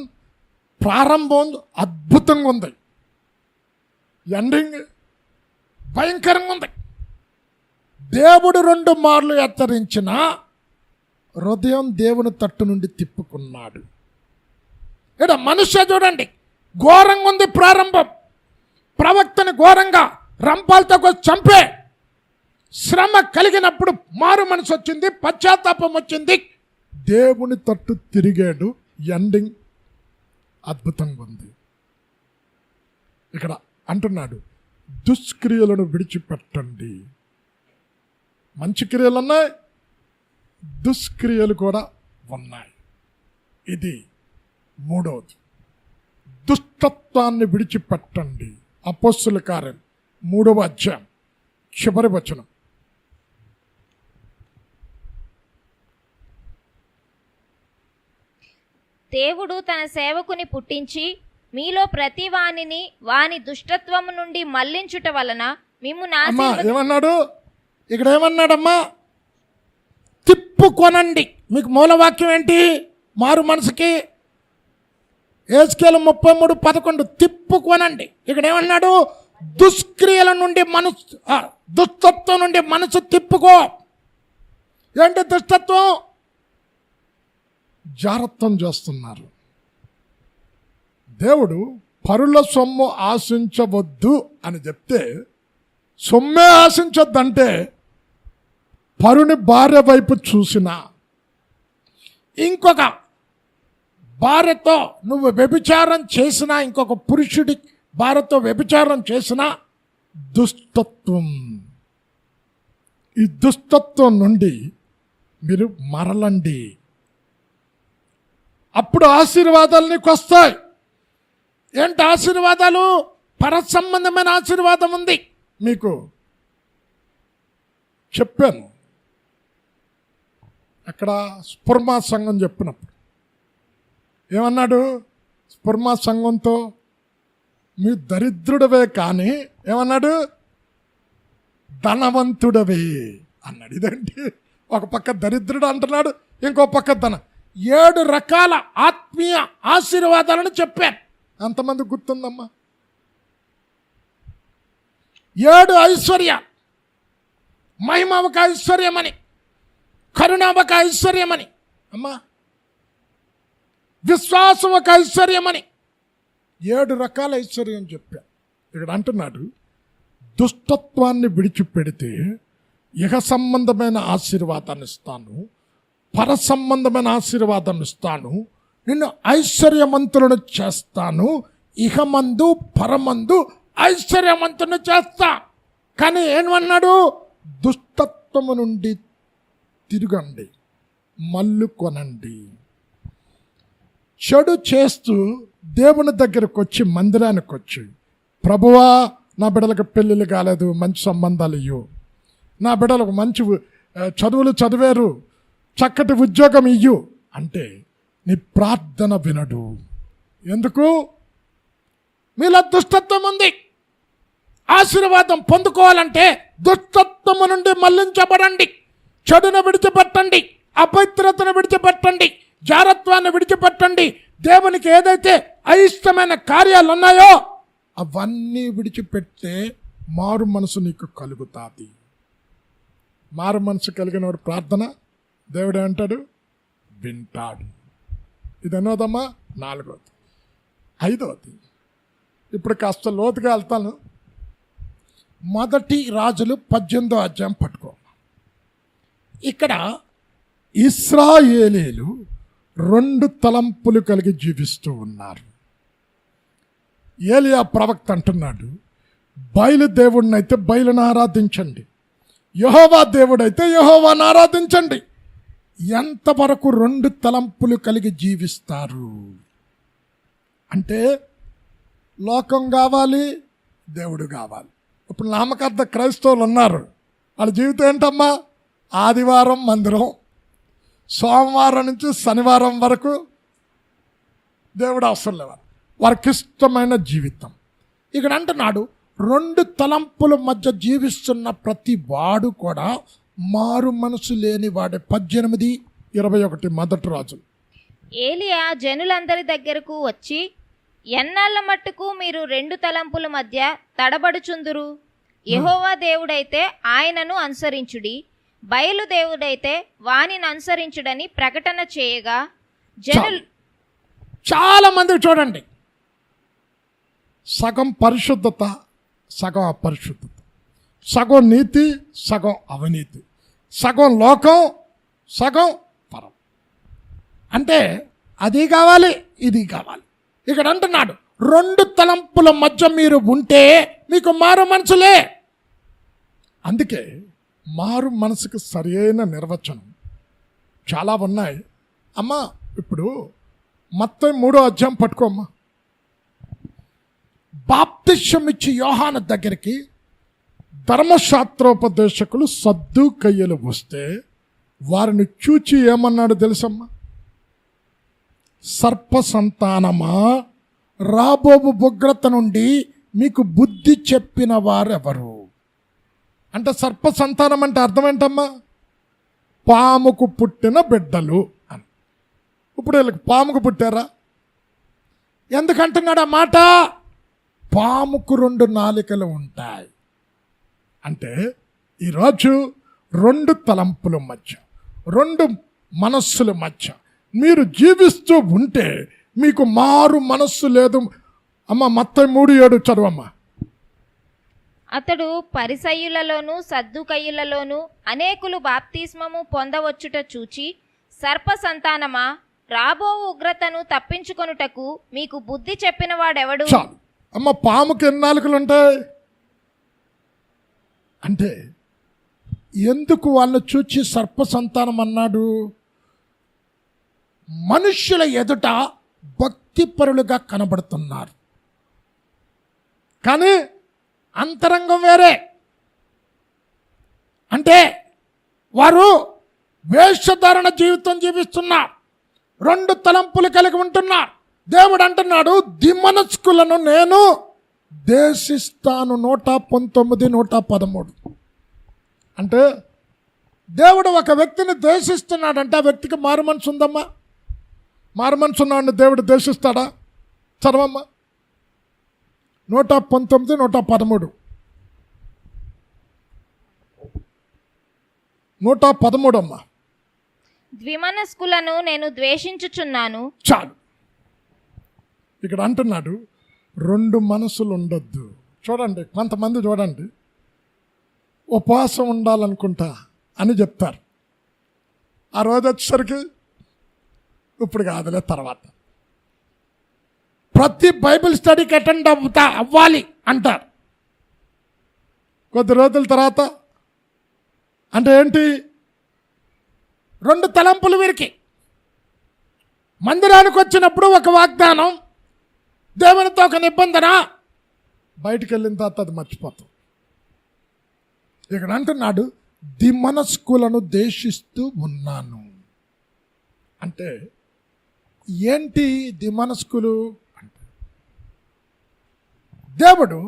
ప్రారంభం అద్భుతంగా ఉంది, ఎండింగ్ భయంకరంగా ఉంది. దేవుడు 2 మార్లు హెచ్చరించిన హృదయం దేవుని తట్టు నుండి తిప్పుకున్నాడు. ఇక్కడ మనుష్య చూడండి ఘోరంగా ఉంది. ప్రారంభం ప్రవక్తని ఘోరంగా రంపాలతో చంపే శ్రమ కలిగినప్పుడు మారు మనసు వచ్చింది, పశ్చాత్తాపం వచ్చింది, దేవుని తట్టు తిరిగాడు. ఎండింగ్ అద్భుతంగా ఉంది. ఇక్కడ అంటున్నాడు దుష్క్రియలను విడిచిపెట్టండి. మంచి క్రియలు ఉన్నాయి, దుష్క్రియలు కూడా ఉన్నాయి. ఇది 3వది, దుష్టత్వాన్ని విడిచిపెట్టండి. అపోస్తుల కార్యం 3వ అధ్యాయం చివరి వచనం. దేవుడు తన సేవకుని పుట్టించి మీలో ప్రతి వానిని వాని దుష్టత్వము నుండి మళ్లించుట వలన మిమ్మును ఏమన్నాడు? ఇక్కడ ఏమన్నాడమ్మా? తిప్పుకొనండి. మీకు మూలవాక్యం ఏంటి? మారు మనసుకి యేసుకేలు 33:11 తిప్పుకొనండి. ఇక్కడ ఏమన్నాడు? దుష్క్రియల నుండి దుష్టత్వం నుండి మనసు తిప్పుకో. ఏంటి దుష్టత్వం? జారత్వం చేస్తున్నారు. దేవుడు పరుల సొమ్ము ఆశించవద్దు అని చెప్తే, సొమ్మే ఆశించొద్దంటే పరుని భార్య వైపు చూసినా, ఇంకొక భార్యతో నువ్వు వ్యభిచారం చేసినా, ఇంకొక పురుషుడి భార్యతో వ్యభిచారం చేసినా దుష్టత్వం. ఈ దుష్టత్వం నుండి మీరు మరలండి, అప్పుడు ఆశీర్వాదాలు నీకు వస్తాయి. ఏంటి ఆశీర్వాదాలు? పరసంబంధమైన ఆశీర్వాదం ఉంది. మీకు చెప్పాను అక్కడ స్ఫుర్మా సంఘం చెప్పినప్పుడు ఏమన్నాడు? స్ఫుర్మా సంఘంతో మీ దరిద్రుడవే కానీ ఏమన్నాడు? ధనవంతుడవే అన్నాడు. ఇదేంటి? ఒక పక్క దరిద్రుడు అంటున్నాడు, ఇంకో పక్క 7 రకాల ఆత్మీయ ఆశీర్వాదాలను చెప్పాను. అంతమంది గుర్తుందమ్మా? 7 ఐశ్వర్యాలు. మహిమ ఒక ఐశ్వర్యమని, కరుణ ఒక ఐశ్వర్యమని, అమ్మా విశ్వాసం ఒక ఐశ్వర్యమని 7 రకాల ఐశ్వర్యం చెప్పా. ఇక్కడ అంటున్నాడు దుష్టత్వాన్ని విడిచిపెడితే ఇహ సంబంధమైన ఆశీర్వాదాన్ని ఇస్తాను, పర సంబంధమైన ఆశీర్వాదం ఇస్తాను, నిన్ను ఐశ్వర్యవంతులను చేస్తాను, ఇహమందు పరమందు ఐశ్వర్యవంతులను చేస్తా. కానీ ఏమన్నాడు? దుష్టత్వము నుండి తిరగండి, మల్లుకొనండి. చెడు చేస్తూ దేవుని దగ్గరకు వచ్చి, మందిరానికి వచ్చి, ప్రభువా నా బిడ్డలకు పెళ్ళిళ్ళు కాలేదు, మంచి సంబంధాలు ఇయ్యు, నా బిడ్డలకు మంచి చదువులు చదివారు, చక్కటి ఉద్యోగం ఇయ్యు అంటే నీ ప్రార్థన వినడు. ఎందుకు? మీలో దుష్టత్వం ఉంది. ఆశీర్వాదం పొందుకోవాలంటే దుష్టత్వము నుండి మళ్లించబడండి, చెడును విడిచిపెట్టండి, అపవిత్రతను విడిచిపెట్టండి, జారత్వాన్ని విడిచిపెట్టండి. దేవునికి ఏదైతే అయిష్టమైన కార్యాలు ఉన్నాయో అవన్నీ విడిచిపెడితే మారు మనసు నీకు కలుగుతాది. మారు మనసు కలిగిన వాడు ప్రార్థన దేవుడు అంటాడు వింటాడు. ఇది ఎన్నోదమ్మా? 4వది. 5వది ఇప్పుడు కాస్త లోతుగా వెళ్తాను. 1 రాజులు 18వ అధ్యాయం పట్టుకో. ఇక్కడ ఇశ్రాయేలీలు 2 తలంపులు కలిగి జీవిస్తూ ఉన్నారు. ఏలియా ప్రవక్త అంటున్నాడు, బయలు దేవుడినైతే బయలును ఆరాధించండి, యెహోవా దేవుడైతే యెహోవాను ఆరాధించండి. ఎంతవరకు 2 తలంపులు కలిగి జీవిస్తారు అంటే లోకం కావాలి, దేవుడు కావాలి. ఇప్పుడు నామకార్థ క్రైస్తవులు ఉన్నారు, వాళ్ళ జీవితం ఏంటమ్మా? ఆదివారం మందిరం, సోమవారం నుంచి శనివారం వరకు దేవుడు అవసరం లేవు, వారికి ఇష్టమైన జీవితం. ఇక్కడ అంటున్నాడు 2 తలంపుల మధ్య జీవిస్తున్న ప్రతి వాడు కూడా మారు మనసు లేని వాడే. 18:21 1 రాజులు. ఏలియా జనులందరి దగ్గరకు వచ్చి, ఎన్నాళ్ళ మట్టుకు మీరు 2 తలంపుల మధ్య తడబడుచుందురు? యెహోవా దేవుడైతే ఆయనను అనుసరించుడి, బయలు దేవుడైతే వానిని అనుసరించుడని ప్రకటన చేయగా జనులు చాలా మంది చూడండి, సగం పరిశుద్ధత, సగం అపరిశుద్ధత, సగం నీతి, సగం అవినీతి, సగం లోకం, సగం పరం. అంటే అది కావాలి, ఇది కావాలి. ఇక్కడ అంటున్నాడు 2 తలంపుల మధ్య మీరు ఉంటే మీకు మారు మనసులే. అందుకే మారు మనసుకు సరైన నిర్వచనం చాలా ఉన్నాయి అమ్మా. ఇప్పుడు మత్తయి 3వ అధ్యాయం పట్టుకోమ్మా. బాప్తిస్మం ఇచ్చి యోహాను దగ్గరికి ధర్మశాస్త్రోపదేశకులు సద్దూకయ్యులు వస్తే వారిని చూచి ఏమన్నాడు తెలుసమ్మా? సర్ప సంతానమా, రాబోబు ఉగ్రత నుండి మీకు బుద్ధి చెప్పిన వారెవరు? అంటే సర్ప సంతానం అంటే అర్థం ఏంటమ్మా? పాముకు పుట్టిన బిడ్డలు అని. ఇప్పుడు వీళ్ళకి పాముకు పుట్టారా? ఎందుకంటున్నాడు ఆ మాట? పాముకు 2 నాలికలు ఉంటాయి. అంటే ఈరోజు 2 తలంపుల మధ్య, 2 మనస్సుల మధ్య మీరు జీవిస్తూ ఉంటే మీకు మారు మనస్సు లేదు. అమ్మ మత్తయి 3:7 చదవమ్మా. అతడు పరిసయ్యులలోను సద్దుకయ్యులలోను అనేకులు బాప్తిస్మము పొందవచ్చుట చూచి, సర్ప సంతానమా, రాబో ఉగ్రతను తప్పించుకొనుటకు మీకు బుద్ధి చెప్పిన వాడెవడు? అమ్మ పాముకి 2 నాలుకలు ఉంటాయి అంటే ఎందుకు వాళ్ళు చూచి సర్ప సంతానం అన్నాడు? మనుష్యుల ఎదుట భక్తిపరులుగా కనబడుతున్నారు, కానీ అంతరంగం వేరే. అంటే వారు వేషధారణ జీవితం జీవిస్తున్నారు, 2 తలంపులు కలిగి ఉంటున్నారు. దేవుడు అంటున్నాడు దిమనస్కులను నేను దేశిస్తాను. 119, 113. అంటే దేవుడు ఒక వ్యక్తిని దేశిస్తున్నాడంటే ఆ వ్యక్తికి మారు మనసు ఉందమ్మా? మారు మనసు ఉన్నాడు దేవుడు దేశిస్తాడా? చదవమ్మా 119, 113. 113 అమ్మా. ద్విమనస్కులను నేను ద్వేషించుచున్నాను. చాలు. ఇక్కడ అంటున్నాడు 2 మనసులు ఉండొద్దు. చూడండి, కొంతమంది చూడండి ఉపవాసం ఉండాలనుకుంటా అని చెప్తారు. ఆ రోజు వచ్చేసరికి ఇప్పుడు కాదులే తర్వాత. ప్రతి బైబిల్ స్టడీకి అటెండ్ అవ్వాలి అంటారు. కొద్ది రోజుల తర్వాత అంటే ఏంటి? 2 తలంపులు వీరికి. మందిరానికి వచ్చినప్పుడు ఒక వాగ్దానం, దేవునితో ఒక నిబంధన, బయటికి వెళ్ళిన తర్వాత అది మర్చిపోతాం. ఇక్కడ అంటున్నాడు దిమనస్కులను దేశిస్తూ ఉన్నాను. అంటే ఏంటి దిమనస్కులు అంటే? దేవుడు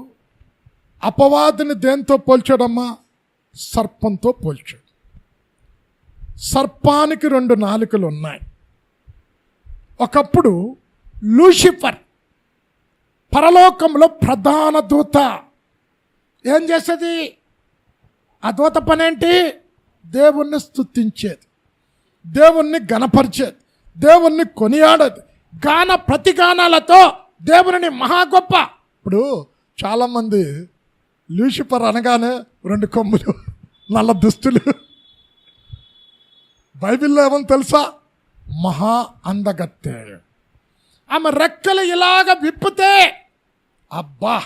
అపవాదిని దేంతో పోల్చాడమ్మా? సర్పంతో పోల్చాడు. సర్పానికి 2 నాలుకలు ఉన్నాయి, ఒకప్పుడు లూసిఫర్ పరలోకంలో ప్రధాన దూత. ఏం చేసేది ఆ దూత పనేంటి? దేవుణ్ణి స్తుతించేది, దేవుణ్ణి గణపరిచేది, దేవుణ్ణి కొనియాడేది, గాన ప్రతిగానాలతో దేవుని మహా గొప్ప. ఇప్పుడు చాలామంది లూసిఫర్ అనగానే 2 కొమ్ములు, నల్ల దుస్తులు. బైబిల్లో ఏమని తెలుసా? మహా అందగత్తె. ఆమె రెక్కలు ఇలాగ విప్పితే, అబ్బా,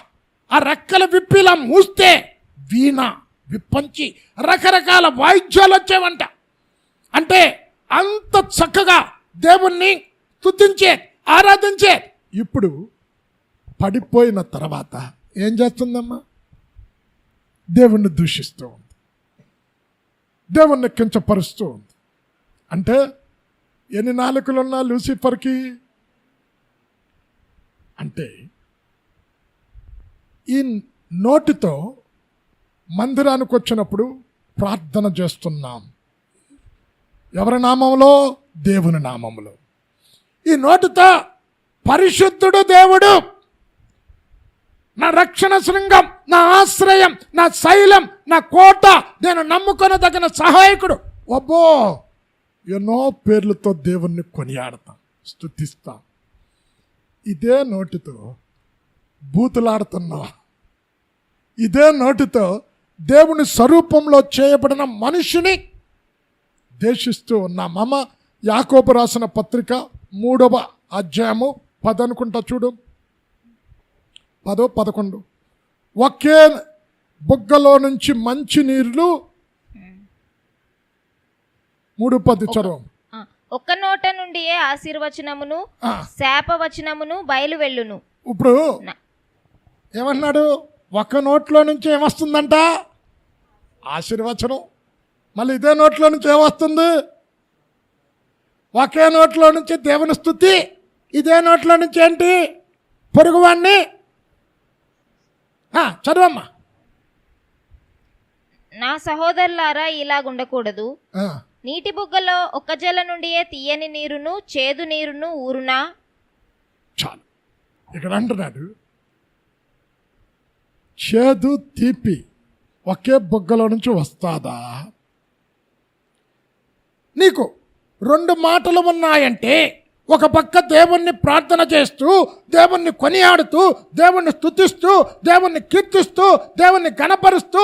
ఆ రెక్కలు విప్పి ఇలా మూస్తే వీణ విప్పంచి రకరకాల వాయిద్యాలు వచ్చేవంట. అంటే అంత చక్కగా దేవుణ్ణి స్తుతించే, ఆరాధించే. ఇప్పుడు పడిపోయిన తర్వాత ఏం చేస్తుందమ్మా? దేవుణ్ణి దూషిస్తూ ఉంది, దేవుణ్ణి కించపరుస్తూ ఉంది. అంటే ఎన్ని నాలుకలున్నా లూసిఫర్కి? అంటే ఈ నోటితో మందిరానికి వచ్చినప్పుడు ప్రార్థన చేస్తున్నాం. ఎవరి నామంలో? దేవుని నామంలో. ఈ నోటితో పరిశుద్ధుడు దేవుడు, నా రక్షణ శృంగం, నా ఆశ్రయం, నా శైలం, నా కోట, నేను నమ్ముకొనదగిన సహాయకుడు. అబ్బో, ఎన్నో పేర్లతో దేవుణ్ణి కొనియాడతాం, స్తుతిస్తాం. ఇదే నోటితో బూతులాడుతున్నావా? ఇదే నోటితో దేవుని స్వరూపంలో చేయబడిన మనిషిని దేశిస్తూ ఉన్నామమ్మ. యాకోబు రాసిన పత్రిక 3వ అధ్యాయము 10 అనుకుంటా, చూడు, 10, 11. ఒకే బుగ్గలో నుంచి మంచి నీళ్లు, 3:10 చదువు. ఒక్క నోట నుండియే ఆశీర్వచనమును శాపవచనమును బయలు వెళ్ళును. ఇప్పుడు ఏమన్నాడు? ఒక నోట్లో నుంచి ఏమొస్తుందంట? ఆశీర్వచనం. మళ్ళీ ఇదే నోట్లో నుంచి ఏమొస్తుంది? ఒకే నోట్లో నుంచి దేవుని స్తుతి, ఇదే నోట్లో నుంచి ఏంటి? పొరుగువాణ్ణి. చదవమ్మా. నా సహోదరులారా, ఇలాగుండకూడదు. నీటి బుగ్గలో ఒక్క జల నుండియే తీయని నీరును చేదు నీరును ఊరునా? చాలు. ఇక్కడ అంటున్నాడు, చేదు తీపి ఒకే బుగ్గలో నుంచి వస్తాదా? నీకు 2 మాటలు ఉన్నాయంటే, ఒక పక్క దేవుణ్ణి ప్రార్థన చేస్తూ, దేవుణ్ణి కొనియాడుతూ, దేవుణ్ణి స్తుతిస్తూ, దేవుణ్ణి కీర్తిస్తూ, దేవుణ్ణి గణపరుస్తూ,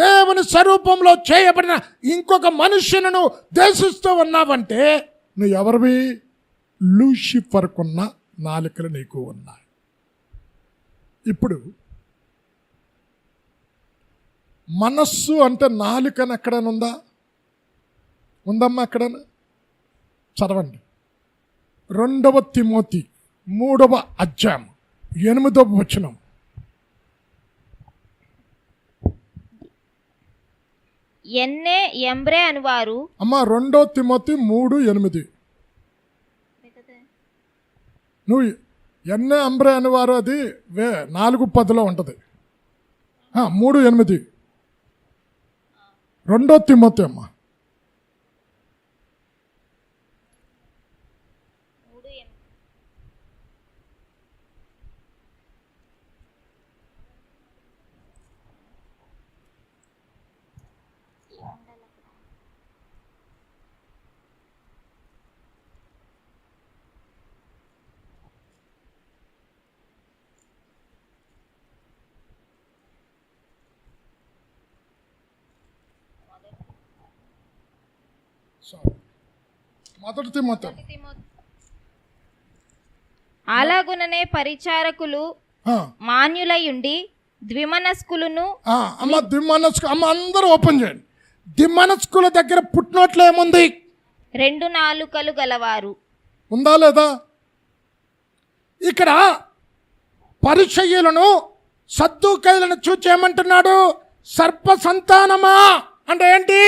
దేవుని స్వరూపంలో చేయబడిన ఇంకొక మనుష్యును దేశిస్తూ ఉన్నావంటే నువ్వు ఎవరివి? లూసిఫర్కున్న నాలుకలు నీకు ఉన్నాయి. ఇప్పుడు మనస్సు అంటే నాలుకని ఎక్కడనుందా? ఉందమ్మా ఎక్కడన్నా? చదవండి. 2వ తిమోతి 3వ అధ్యాయం 8వ వచనం. ఎన్నే ఎంబ్రే అనువారు. అమ్మ 2 తిమోతి 3:8. నువ్వు ఎన్నే అంబ్రే అనేవారు, అది 4:10లో ఉంటుంది. 3:8 2 తిమోతి అమ్మ. మొదటి తిమోతి. అలాగుననే పరిచారకులు మాన్యులయుండి ద్విమనస్కులను. అమ్మ ద్విమనస్కు, అమ్మ అందరూ ఓపెన్ చేయండి. ద్విమనస్కుల దగ్గర పుట్టినట్లు ఏముంది? 2 నాలుకలు గలవారు. ఉందా లేదా? ఇక్కడ పరిచయ్యులను సద్దూకైలను చూచేయమంటున్నాడు. సర్ప సంతానమా అంటే ఏంటి?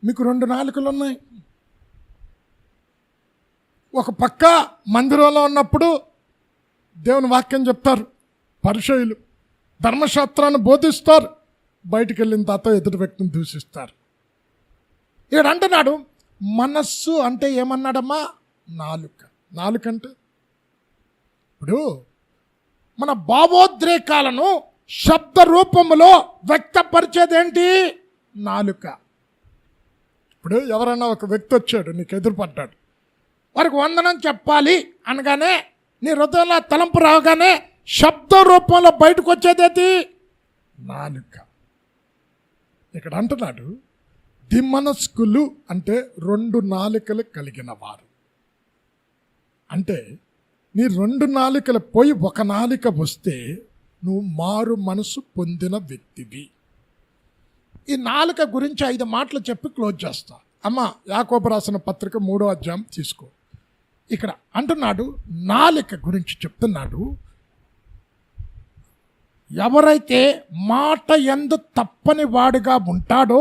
మీకు 2 నాలుకలు ఉన్నాయి. ఒక పక్క మందిరంలో ఉన్నప్పుడు దేవుని వాక్యం చెప్తారు, పరిచయులు ధర్మశాస్త్రాన్ని బోధిస్తారు, బయటికి వెళ్ళిన తర్వాత ఎదుటి వ్యక్తిని దూషిస్తారు. ఇక్కడ అంటున్నాడు మనస్సు అంటే ఏమన్నాడమ్మా? నాలుక. నాలుకంటే ఇప్పుడు మన భావోద్రేకాలను శబ్ద రూపములో వ్యక్తపరిచేదేంటి? నాలుక. ఇప్పుడు ఎవరైనా ఒక వ్యక్తి వచ్చాడు, నీకు ఎదురుపడ్డాడు, వారికి వందనం చెప్పాలి అనగానే నీ హృదయంలో తలంపు రాగానే శబ్ద రూపంలో బయటకు వచ్చేదేది నాలుక. ఇక్కడ అంటున్నాడు దిమనస్కులు అంటే 2 నాలుకలు కలిగిన వారు. అంటే నీ 2 నాలుకలు పోయి 1 నాలుక వస్తే నువ్వు మారు మనసు పొందిన వ్యక్తివి. ఈ నాలుక గురించి 5 మాటలు చెప్పి క్లోజ్ చేస్తా. అమ్మ యాకోబు రాసిన పత్రిక 3వ అధ్యాయం తీసుకో. ఇక్కడ అంటున్నాడు నాలుక గురించి చెప్తున్నాడు, ఎవరైతే మాట యందు తప్పని వాడుగా ఉంటాడో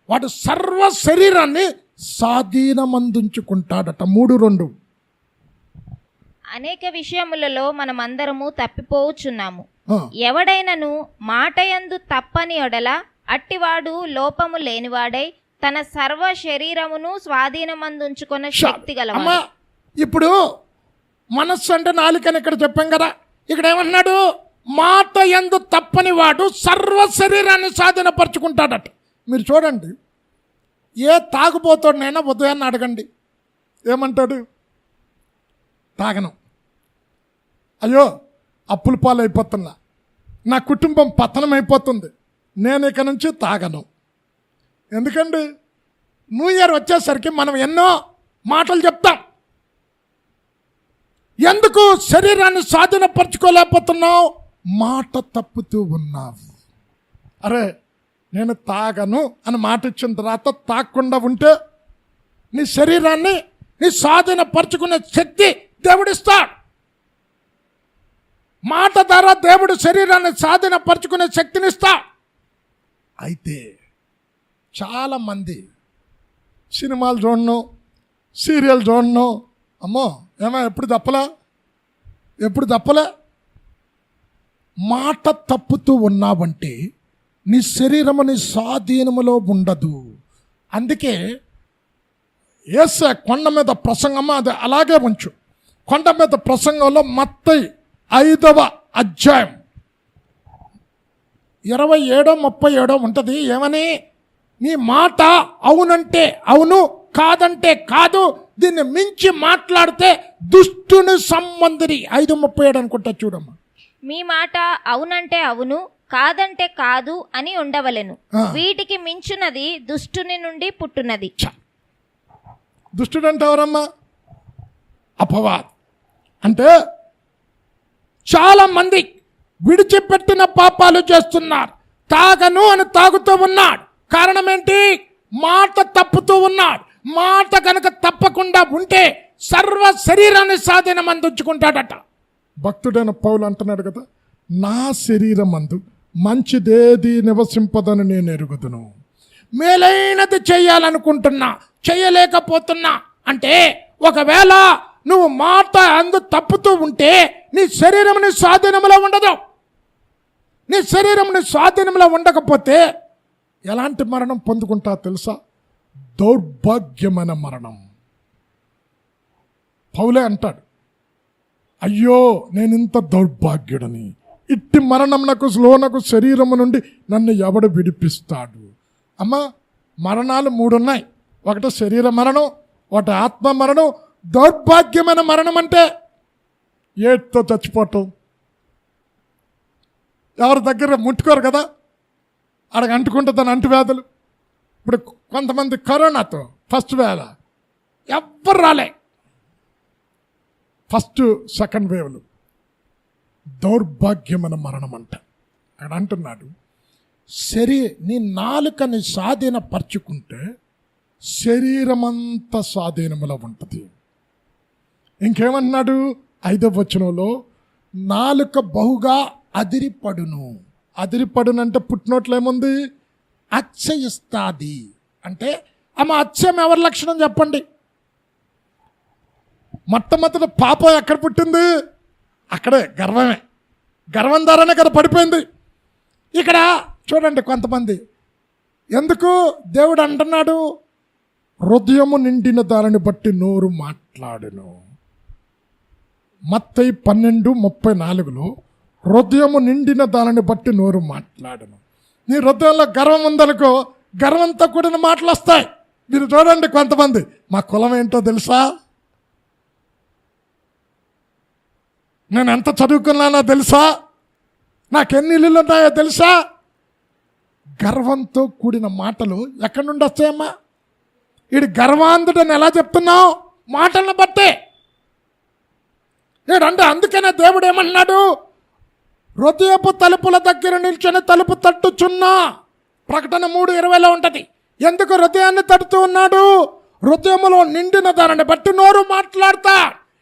వాడు సర్వ శరీరాన్ని స్వాధీనమందుంచుకుంటాడట. 3:2. అనేక విషయములలో మనమందరము తప్పిపోవచ్చున్నాము. ఎవడైనను మాటయందు తప్పని ఎడల అట్టివాడు లోపము లేనివాడై తన సర్వ శరీరమును స్వాధీనమందుంచుకున్న శక్తి గలవాడు. ఇప్పుడు మనస్సు అంటే నాలుకని ఇక్కడ చెప్పాం కదా, ఇక్కడ ఏమన్నాడు? మాట యందు తప్పని వాడు సర్వ శరీరాన్ని స్వాధీనపరుచుకుంటాడట. మీరు చూడండి, ఏ తాగుబోతాడునైనా ఉదయాన్ని అడగండి, ఏమంటాడు? తాగను, అయ్యో అప్పుల పాలు అయిపోతున్నా, నా కుటుంబం పతనం అయిపోతుంది, నేను ఇక నుంచి తాగను. ఎందుకండి? న్యూ ఇయర్ వచ్చేసరికి మనం ఎన్నో మాటలు చెప్తాం. ఎందుకు శరీరాన్ని స్వాధీనపరచుకోలేకపోతున్నావు? మాట తప్పుతూ ఉన్నావు. అరే నేను తాగను అని మాట ఇచ్చిన తర్వాత తాగకుండా ఉంటే నీ శరీరాన్ని నీ స్వాధీనపరచుకునే శక్తి దేవుడిస్తాడు. మాట ద్వారా దేవుడు శరీరాన్ని స్వాధీనపరచుకునే శక్తినిస్తాడు. అయితే చాలామంది సినిమాలు చూడను, సీరియల్ చూడను, అమ్మో ఏమో ఎప్పుడు తప్పలే. మాట తప్పుతూ ఉన్నావంటే నీ శరీరము నీ స్వాధీనములో ఉండదు. అందుకే యేసు కొండ మీద ప్రసంగమా అది అలాగే ఉంచు. కొండ మీద ప్రసంగంలో మత్తయి 5వ అధ్యాయం 27-37 ఉంటుంది. ఏమని? నీ మాట అవునంటే అవును, కాదంటే కాదు, దీన్ని మించి మాట్లాడితే దుష్టుని సంబంధిని. 5:37 అనుకుంటా, చూడమ్మా. మీ మాట అవునంటే అవును, కాదంటే కాదు అని ఉండవలెను. వీటికి మించున్నది దుష్టుని నుండి పుట్టున్నది. దుష్టుడు అంటే ఎవరమ్మా? అపవాది. అంటే చాలా మంది విడిచిపెట్టిన పాపాలు చేస్తున్నారు. తాగను అని తాగుతూ ఉన్నాడు. కారణం ఏంటి? మాట తప్పుతూ ఉన్నాడు. మాట కనుక తప్పకుండా ఉంటే సర్వ శరీరాన్ని స్వాధీనమందుంచుకుంటాడట. భక్తుడైన పౌలు అంటున్నాడు కదా, నా శరీరమందు మంచిదేది నివసింపదని నేను ఎరుగుదును, మేలైనది చేయాలనుకుంటున్నా చేయలేకపోతున్నా. అంటే ఒకవేళ నువ్వు మాట అందు తప్పుతూ ఉంటే నీ శరీరం నీ స్వాధీనంలో ఉండదు. నీ శరీరం నీ స్వాధీనంలో ఉండకపోతే ఎలాంటి మరణం పొందుకుంటా తెలుసా? దౌర్భాగ్యమైన మరణం. పౌలే అంటాడు, అయ్యో నేను ఇంత దౌర్భాగ్యుడని, ఇట్టి మరణం నాకు లోనకు శరీరము నుండి నన్ను ఎవడు విడిపిస్తాడు? అమ్మ, మరణాలు 3 ఉన్నాయి. ఒకటి శరీర మరణం, ఒకటి ఆత్మ మరణం. దౌర్భాగ్యమైన మరణం అంటే ఏడ్తో చచ్చిపోవటం. ఎవరి దగ్గర ముట్టుకోరు కదా, అడగ అంటుకుంటుందని అంటువ్యాధులు. ఇప్పుడు కొంతమంది కరోనాతో ఫస్ట్ వేళ ఎవ్వరు రాలే, ఫస్ట్ సెకండ్ వేవ్లు. దౌర్భాగ్యమైన మరణం అంట. అక్కడ అంటున్నాడు, నీ నాలుకని స్వాధీనపరచుకుంటే శరీరమంతా స్వాధీనములో ఉంటుంది. ఇంకేమన్నాడు 5వ వచనంలో? నాలుక బహుగా అదిరిపడును. అదిరిపడునంటే పుట్టినోట్లు ఏముంది? అచ్చయిస్తాది. అంటే అమ్మ అచ్చం ఎవరి లక్షణం చెప్పండి? మొట్టమొదటి పాపం ఎక్కడ పుట్టింది? అక్కడే గర్వమే. గర్వం ద్వారానే కదా పడిపోయింది. ఇక్కడ చూడండి, కొంతమంది ఎందుకు దేవుడు అంటున్నాడు, హృదయము నిండిన దానిని బట్టి నోరు మాట్లాడును. మత్తయి 12:34 హృదయము నిండిన దానిని బట్టి నోరు మాట్లాడను. నీ హృదయంలో గర్వం ఉందనుకో, గర్వంతో కూడిన మాటలు వస్తాయి. మీరు చూడండి, కొంతమంది మా కులం ఏంటో తెలుసా, నేను ఎంత చదువుకున్నానో తెలుసా, నాకెన్ని ఇల్లులు ఉన్నాయో తెలుసా. గర్వంతో కూడిన మాటలు ఎక్కడి నుండి వస్తాయమ్మా? వీడు గర్వాంధుడని ఎలా చెప్తున్నావు? మాటలను బట్టే. అంటే అందుకనే దేవుడు ఏమన్నాడు, హృదయపు తలుపుల దగ్గర నిల్చొని తలుపు తట్టుచున్నా. ప్రకటన 3:20 ఉంటుంది. ఎందుకు హృదయాన్ని తట్టుతూ ఉన్నాడు? హృదయములో నిండిన దానిని బట్టి నోరు మాట్లాడతా.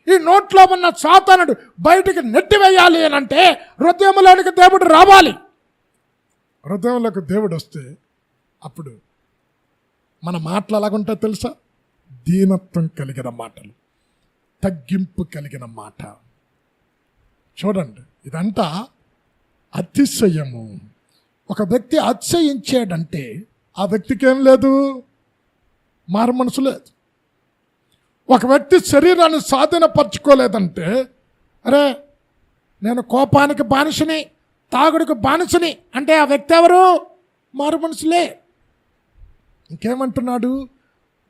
ఈ నోట్లో ఉన్న సాతానుడు బయటికి నెట్టివేయాలి అని అంటే హృదయంలోనికి దేవుడు రావాలి. హృదయంలోకి దేవుడు వస్తే అప్పుడు మన మాటలు ఎలాగుంటాయో తెలుసా? దీనత్వం కలిగిన మాటలు, తగ్గింపు కలిగిన మాట. చూడండి, ఇదంతా అతిశయము. ఒక వ్యక్తి అతిశయించాడంటే ఆ వ్యక్తికి ఏం లేదు, మారు మనసు లేదు. ఒక వ్యక్తి శరీరాన్ని స్వాధీనపరచుకోలేదంటే, అరే నేను కోపానికి బానిసని, తాగుడికి బానిసని అంటే ఆ వ్యక్తి ఎవరు? మారు మనసులే. ఇంకేమంటున్నాడు?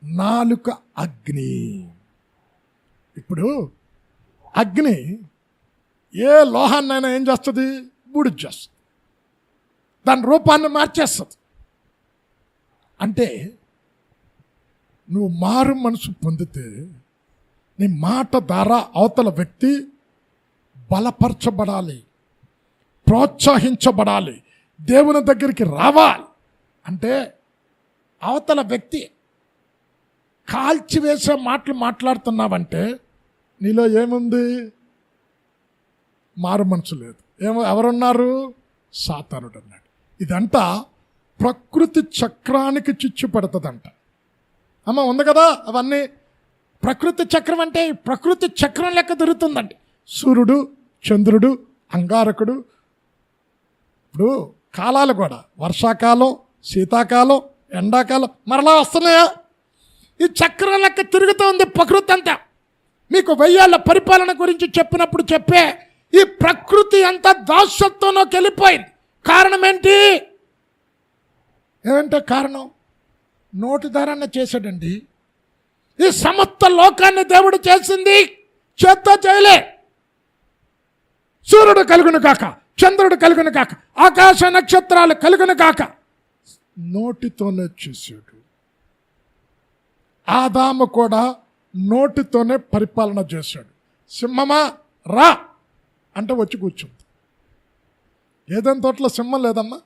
నాలుక అగ్ని. ఇప్పుడు అగ్ని ఏ లోహాన్నైనా ఏం చేస్తుంది? బూడిద చేస్తుంది, దాని రూపాన్ని మార్చేస్తుంది. అంటే నువ్వు మారు మనసు పొందితే నీ మాట ద్వారా అవతల వ్యక్తి బలపరచబడాలి, ప్రోత్సహించబడాలి, దేవుని దగ్గరికి రావాలి. అంటే అవతల వ్యక్తి కాల్చివేసే మాటలు మాట్లాడుతున్నావంటే నీలో ఏముంది? మారు మనసు లేదు. ఎవరున్నారు? సాతానుడు అన్నాడు. ఇదంతా ప్రకృతి చక్రానికి చిచ్చు పెడుతుందంట. అమ్మ ఉంది కదా, అవన్నీ ప్రకృతి చక్రం. అంటే ప్రకృతి చక్రం లెక్క తిరుగుతుందండి. సూర్యుడు, చంద్రుడు, అంగారకుడు. ఇప్పుడు కాలాలు కూడా వర్షాకాలం, శీతాకాలం, ఎండాకాలం మరలా వస్తున్నాయా? ఈ చక్రం లెక్క తిరుగుతుంది ప్రకృతి అంతా. మీకు 1000 ఏళ్ల పరిపాలన గురించి చెప్పినప్పుడు చెప్పే ఈ ప్రకృతి అంతా దాస్యత్వంలోకి వెళ్ళిపోయింది. కారణం ఏంటి? ఏమంటే కారణం నోటి ద్వారానే చేశాడండి. ఈ సమస్త లోకాన్ని దేవుడు చేసింది చేత్తో చేయలే. సూర్యుడు కలుగును కాక, చంద్రుడు కలుగును కాక, ఆకాశ నక్షత్రాలు కలుగును కాక, నోటితోనే చేశాడు. ఆదాము కూడా నోటితోనే పరిపాలన చేశాడు. సింహమా రా అంటే వచ్చి కూర్చుంది. ఏదైనా తోటలో సింహం లేదమ్మా,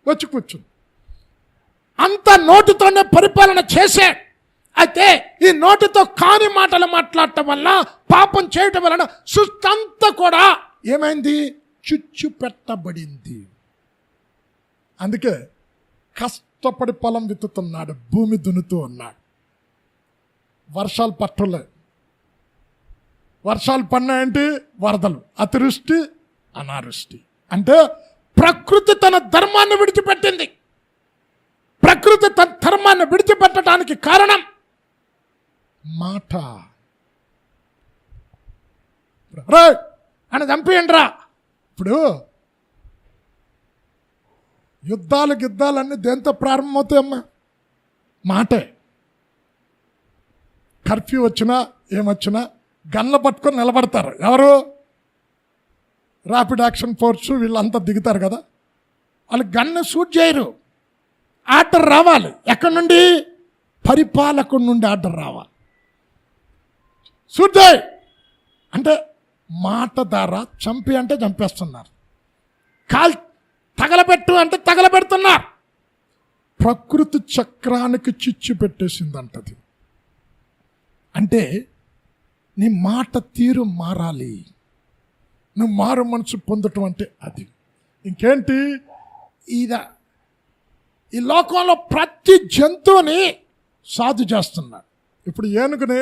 వచ్చి కూర్చుంది. అంత నోటితోనే పరిపాలన చేశాడు. అయితే ఈ నోటితో కాని మాటలు మాట్లాడటం వల్ల, పాపం చేయటం వలన సృష్టి అంతా కూడా ఏమైంది? చిచ్చు పెట్టబడింది. అందుకే కష్టపడి పొలం విత్తుతున్నాడు, భూమి దున్నుతూ ఉన్నాడు. వర్షాలు పట్టలే. వర్షాలు పడినాయంటే వరదలు, అతివృష్టి, అనావృష్టి. అంటే ప్రకృతి తన ధర్మాన్ని విడిచిపెట్టింది. ప్రకృతి తన ధర్మాన్ని విడిచిపెట్టడానికి కారణం మాట. రే అని చంపేయండి రా. ఇప్పుడు యుద్ధాలన్నీ దేంతో ప్రారంభమవుతాయమ్మా? మాటే. కర్ఫ్యూ వచ్చినా ఏమొచ్చినా గన్లు పట్టుకొని నిలబడతారు. ఎవరు? ర్యాపిడ్ యాక్షన్ ఫోర్సు వీళ్ళంతా దిగుతారు కదా. వాళ్ళు గన్ను షూట్ చేయరు. ఆర్డర్ రావాలి. ఎక్కడి నుండి? పరిపాలకుడి నుండి ఆర్డర్ రావాలి. షూట్ చేయి అంటే మాట ద్వారా, చంపి అంటే చంపేస్తున్నారు, తగలబెట్టు అంటే తగలబెడుతున్నారు. ప్రకృతి చక్రానికి చిచ్చు పెట్టేసిందంటది. అంటే నీ మాట తీరు మారాలి. నువ్వు మారు మనసు పొందటం అంటే అది. ఇంకేంటి? ఈ లోకంలో ప్రతి జంతువుని సాధు చేస్తున్నాడు. ఇప్పుడు ఏనుగుని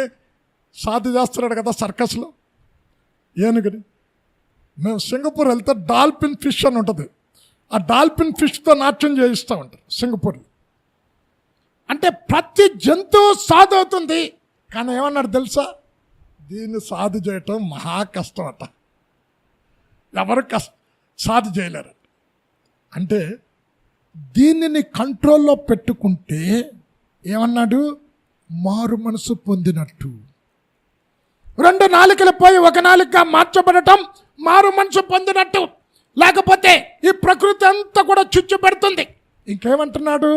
సాధు చేస్తున్నాడు కదా సర్కస్లో. ఏనుగుని మేము సింగపూర్ వెళ్తే డాల్ఫిన్ ఫిష్ అని ఉంటుంది. ఆ డాల్ఫిన్ ఫిష్తో నాట్యం చేయిస్తూ ఉంటారు సింగపూర్లో. అంటే ప్రతి జంతువు సాధు అవుతుంది. కానీ ఏమన్నాడు తెలుసా? దీన్ని సాధి చేయటం మహా కష్టం అట. ఎవరు సాధి చేయలేరు. అంటే దీనిని కంట్రోల్లో పెట్టుకుంటే ఏమన్నాడు? మారు మనసు పొందినట్టు. 2 నాలుకలు పోయి 1 నాలుకగా మార్చబడటం మారు మనసు పొందినట్టు. లేకపోతే ఈ ప్రకృతి అంతా కూడా చుచ్చు పెడుతుంది. ఇంకేమంటున్నాడు?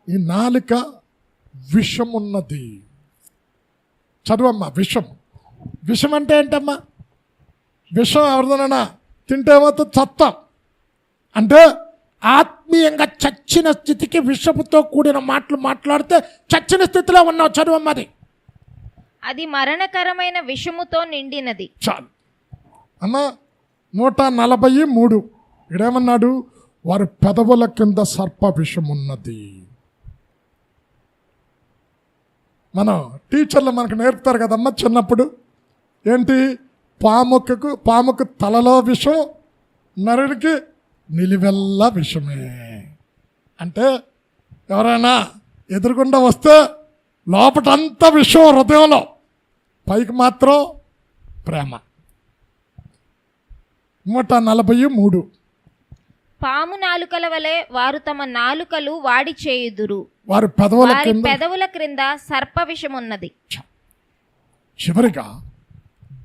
ఈ నాలుక విషం ఉన్నది. చదువమ్మా. విషం అంటే ఏంటమ్మా? విషం ఎవరిదైనా తింటే ఏమవుతుంది? చత్తం. అంటే ఆత్మీయంగా చచ్చిన స్థితికి విషముతో కూడిన మాటలు మాట్లాడితే చచ్చిన స్థితిలో ఉన్నావు. చదువమ్మది. అది మరణకరమైన విషముతో నిండినది. చాలు అమ్మా. 143 ఇక్కడేమన్నాడు? వారి పెదవుల కింద సర్ప విషం ఉన్నది. మనం టీచర్లు మనకు నేర్పుతారు కదమ్మా చిన్నప్పుడు. ఏంటి? పాముకు తలలో విషం, నరుడికి నిలువెల్లా విషమే. అంటే ఎవరైనా ఎదురుగుండా వస్తే లోపటంతా విషం హృదయంలో, పైకి మాత్రం ప్రేమ. 143 పాము నాలుకల వలె వారు తమ నాలుకలు వాడి చేయుదురు. వారి పెదవుల క్రింద సర్ప విషమున్నది. చివరిగా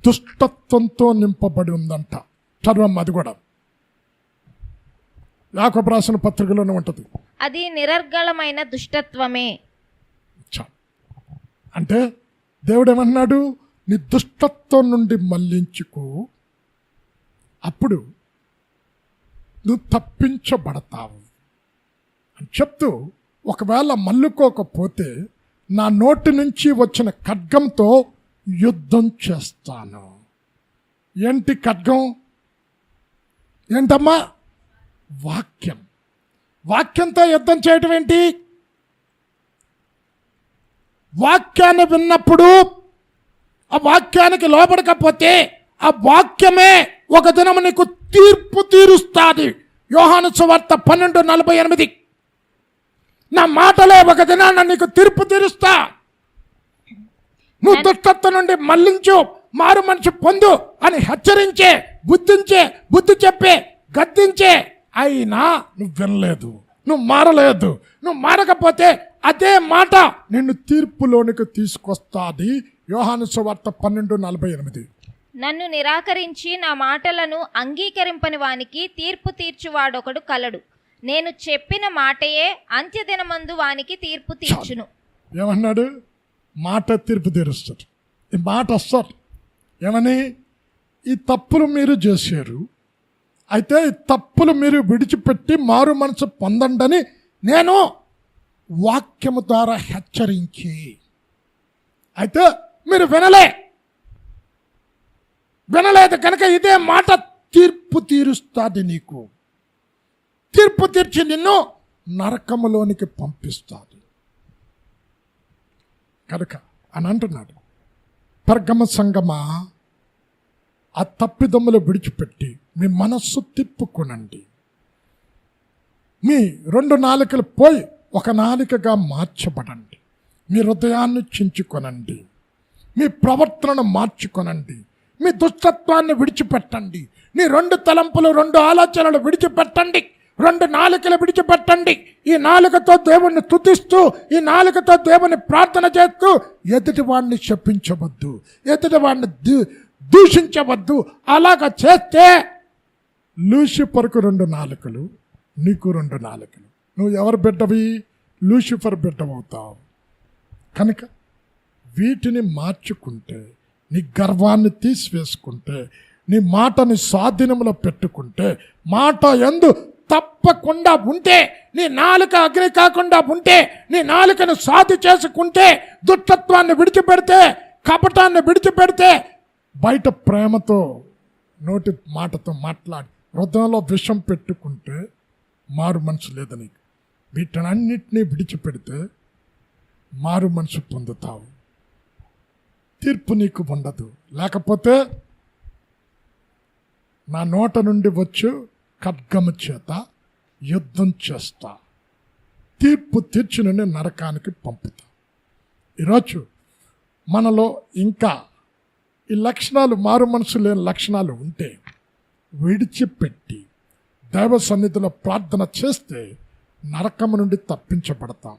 దుష్టత్వంతో నింపబడి ఉందంట. చదువమ్మ. అది కూడా యాకోబు రాసిన పత్రికలోనే ఉంటుంది. అది నిరర్గళమైన దుష్టత్వమే. అంటే దేవుడు ఏమన్నాడు? నీ దుష్టత్వం నుండి మళ్లించుకో, అప్పుడు నువ్వు తప్పించబడతావు అని చెప్తూ, ఒకవేళ మల్లుకోకపోతే నా నోటి నుంచి వచ్చిన ఖడ్గంతో యుద్ధం చేస్తాను. ఏంటి ఖడ్గం? ఏంటమ్మా? వాక్యం. వాక్యంతో యుద్ధం చేయటం ఏంటి? వాక్యాన్ని విన్నప్పుడు ఆ వాక్యానికి లోబడకపోతే ఆ వాక్యమే ఒక దినము నీకు తీర్పు తీరుస్తుంది. యోహాను సువార్త 12:48. నా మాటలే ఒక దినాన నీకు తీర్పు తీరుస్తా. నువ్వు దుష్టత్వం నుండి మళ్లించు, మారు మనసు పొందు అని హెచ్చరించే, బుద్ధి చెప్పే, గద్దించే, అయినా నువ్వు వినలేదు, నువ్వు మారలేదు. నువ్వు మారకపోతే అదే మాట నిన్ను తీర్పులోనికి తీసుకొస్తాది. యోహాను సువార్త 12:48. నన్ను నిరాకరించి నా మాటలను అంగీకరింపని వానికి తీర్పు తీర్చువాడొకడు కలడు. నేను చెప్పిన మాటయే అంత్యదినమందు వానికి తీర్పు తీర్చును. ఏమన్నాడు? మాట తీర్పు తీరుస్తాడు. ఈ మాట వస్తాడు. ఏమని? ఈ తప్పులు మీరు చేశారు, అయితే ఈ తప్పులు మీరు విడిచిపెట్టి మారు మనసు పొందండి నేను వాక్యము ద్వారా హెచ్చరించి, అయితే మీరు వినలేదు కనుక ఇదే మాట తీర్పు తీరుస్తుంది. నీకు తీర్పు తీర్చి నిన్ను నరకములోనికి పంపిస్తుంది కనుక అని అంటున్నాడు. పర్గమ సంగమా, ఆ తప్పిదమ్ములు విడిచిపెట్టి మీ మనస్సు తిప్పుకొనండి. మీ 2 నాలుకలు పోయి 1 నాలుకగా మార్చబడండి. మీ హృదయాన్ని చించుకొనండి. మీ ప్రవర్తనను మార్చుకొనండి. మీ దుష్టత్వాన్ని విడిచిపెట్టండి. నీ 2 తలంపులు, 2 ఆలోచనలు విడిచిపెట్టండి. 2 నాలుకలు విడిచిపెట్టండి. ఈ నాలుకతో దేవుణ్ణి స్తుతిస్తూ, ఈ నాలుకతో దేవుని ప్రార్థన చేస్తూ ఎదుటివాడిని శపించవద్దు, ఎదుటివాడిని దూషించవద్దు. అలాగ చేస్తే లూసిఫర్కు 2 నాలుకలు, నీకు 2 నాలుకలు. నువ్వు ఎవరు బిడ్డవి? లూసిఫర్ బిడ్డవవుతావు. కనుక వీటిని మార్చుకుంటే, నీ గర్వాన్ని తీసివేసుకుంటే, నీ మాటని స్వాధీనంలో పెట్టుకుంటే, మాట యందు తప్పకుండా ఉంటే, నీ నాలుక అగ్ని కాకుండా ఉంటే, నీ నాలుకను సాధి చేసుకుంటే, దుష్టత్వాన్ని విడిచిపెడితే, కపటాన్ని విడిచిపెడితే, బయట ప్రేమతో నోటి మాటతో మాట్లాడి హృదయంలో విషం పెట్టుకుంటే మారు మనసు లేదు నీకు. వీటన్నిటినీ విడిచిపెడితే మారు మనసు పొందుతావు. తీర్పు నీకు ఉండదు. లేకపోతే నా నోట నుండి వచ్చు ఖడ్గము చేత యుద్ధం చేస్తా, తీర్పు తీర్చి నుండి నరకానికి పంపుతా. ఈరోజు మనలో ఇంకా ఈ లక్షణాలు, మారు మనసు లేని లక్షణాలు ఉంటే విడిచిపెట్టి దైవ సన్నిధిలో ప్రార్థన చేస్తే నరకము నుండి తప్పించబడతాం.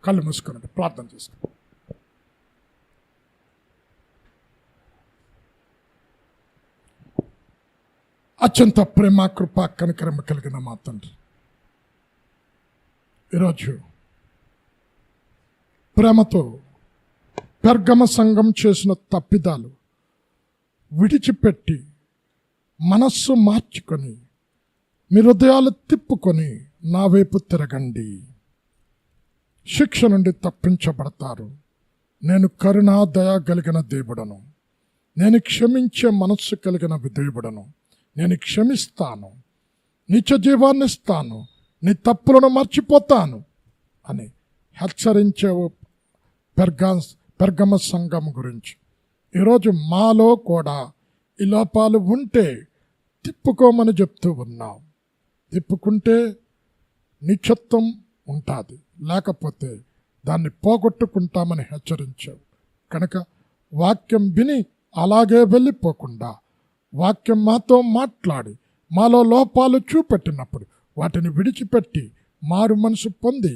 కళ్ళు మూసుకుని ప్రార్థన చేసుకో. అత్యంత ప్రేమ, కృప, కనికరమ కలిగిన మా తండ్రి, ఈరోజు ప్రేమతో పెర్గమ సంఘం చేసిన తప్పిదాలు విడిచిపెట్టి మనస్సు మార్చుకొని మీ హృదయాలు తిప్పుకొని నా వైపు తిరగండి. శిక్ష నుండి తప్పించబడతారు. నేను కరుణా దయ కలిగిన దేవుడను, నేను క్షమించే మనస్సు కలిగిన దేవుడను, నేను క్షమిస్తాను, నిత్య జీవాన్ని ఇస్తాను, నీ తప్పులను మర్చిపోతాను అని హెచ్చరించే పెర్గమ సంఘం గురించి ఈరోజు మాలో కూడా ఈ లోపాలు ఉంటే తిప్పుకోమని చెప్తూ ఉన్నాం. తిప్పుకుంటే నిత్యత్వం ఉంటుంది, లేకపోతే దాన్ని పోగొట్టుకుంటామని హెచ్చరించావు. కనుక వాక్యం విని అలాగే వెళ్ళిపోకుండా వాక్యం మాతో మాట్లాడి మాలో లోపాలు చూపెట్టినప్పుడు వాటిని విడిచిపెట్టి మారు మనసు పొంది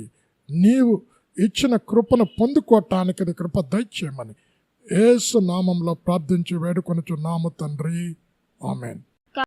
నీవు ఇచ్చిన కృపను పొందుకోవటానికి కృప దయచేయమని యేసు నామంలో ప్రార్థించి వేడుకొనుచున్నాము తండ్రి. ఆమేన్.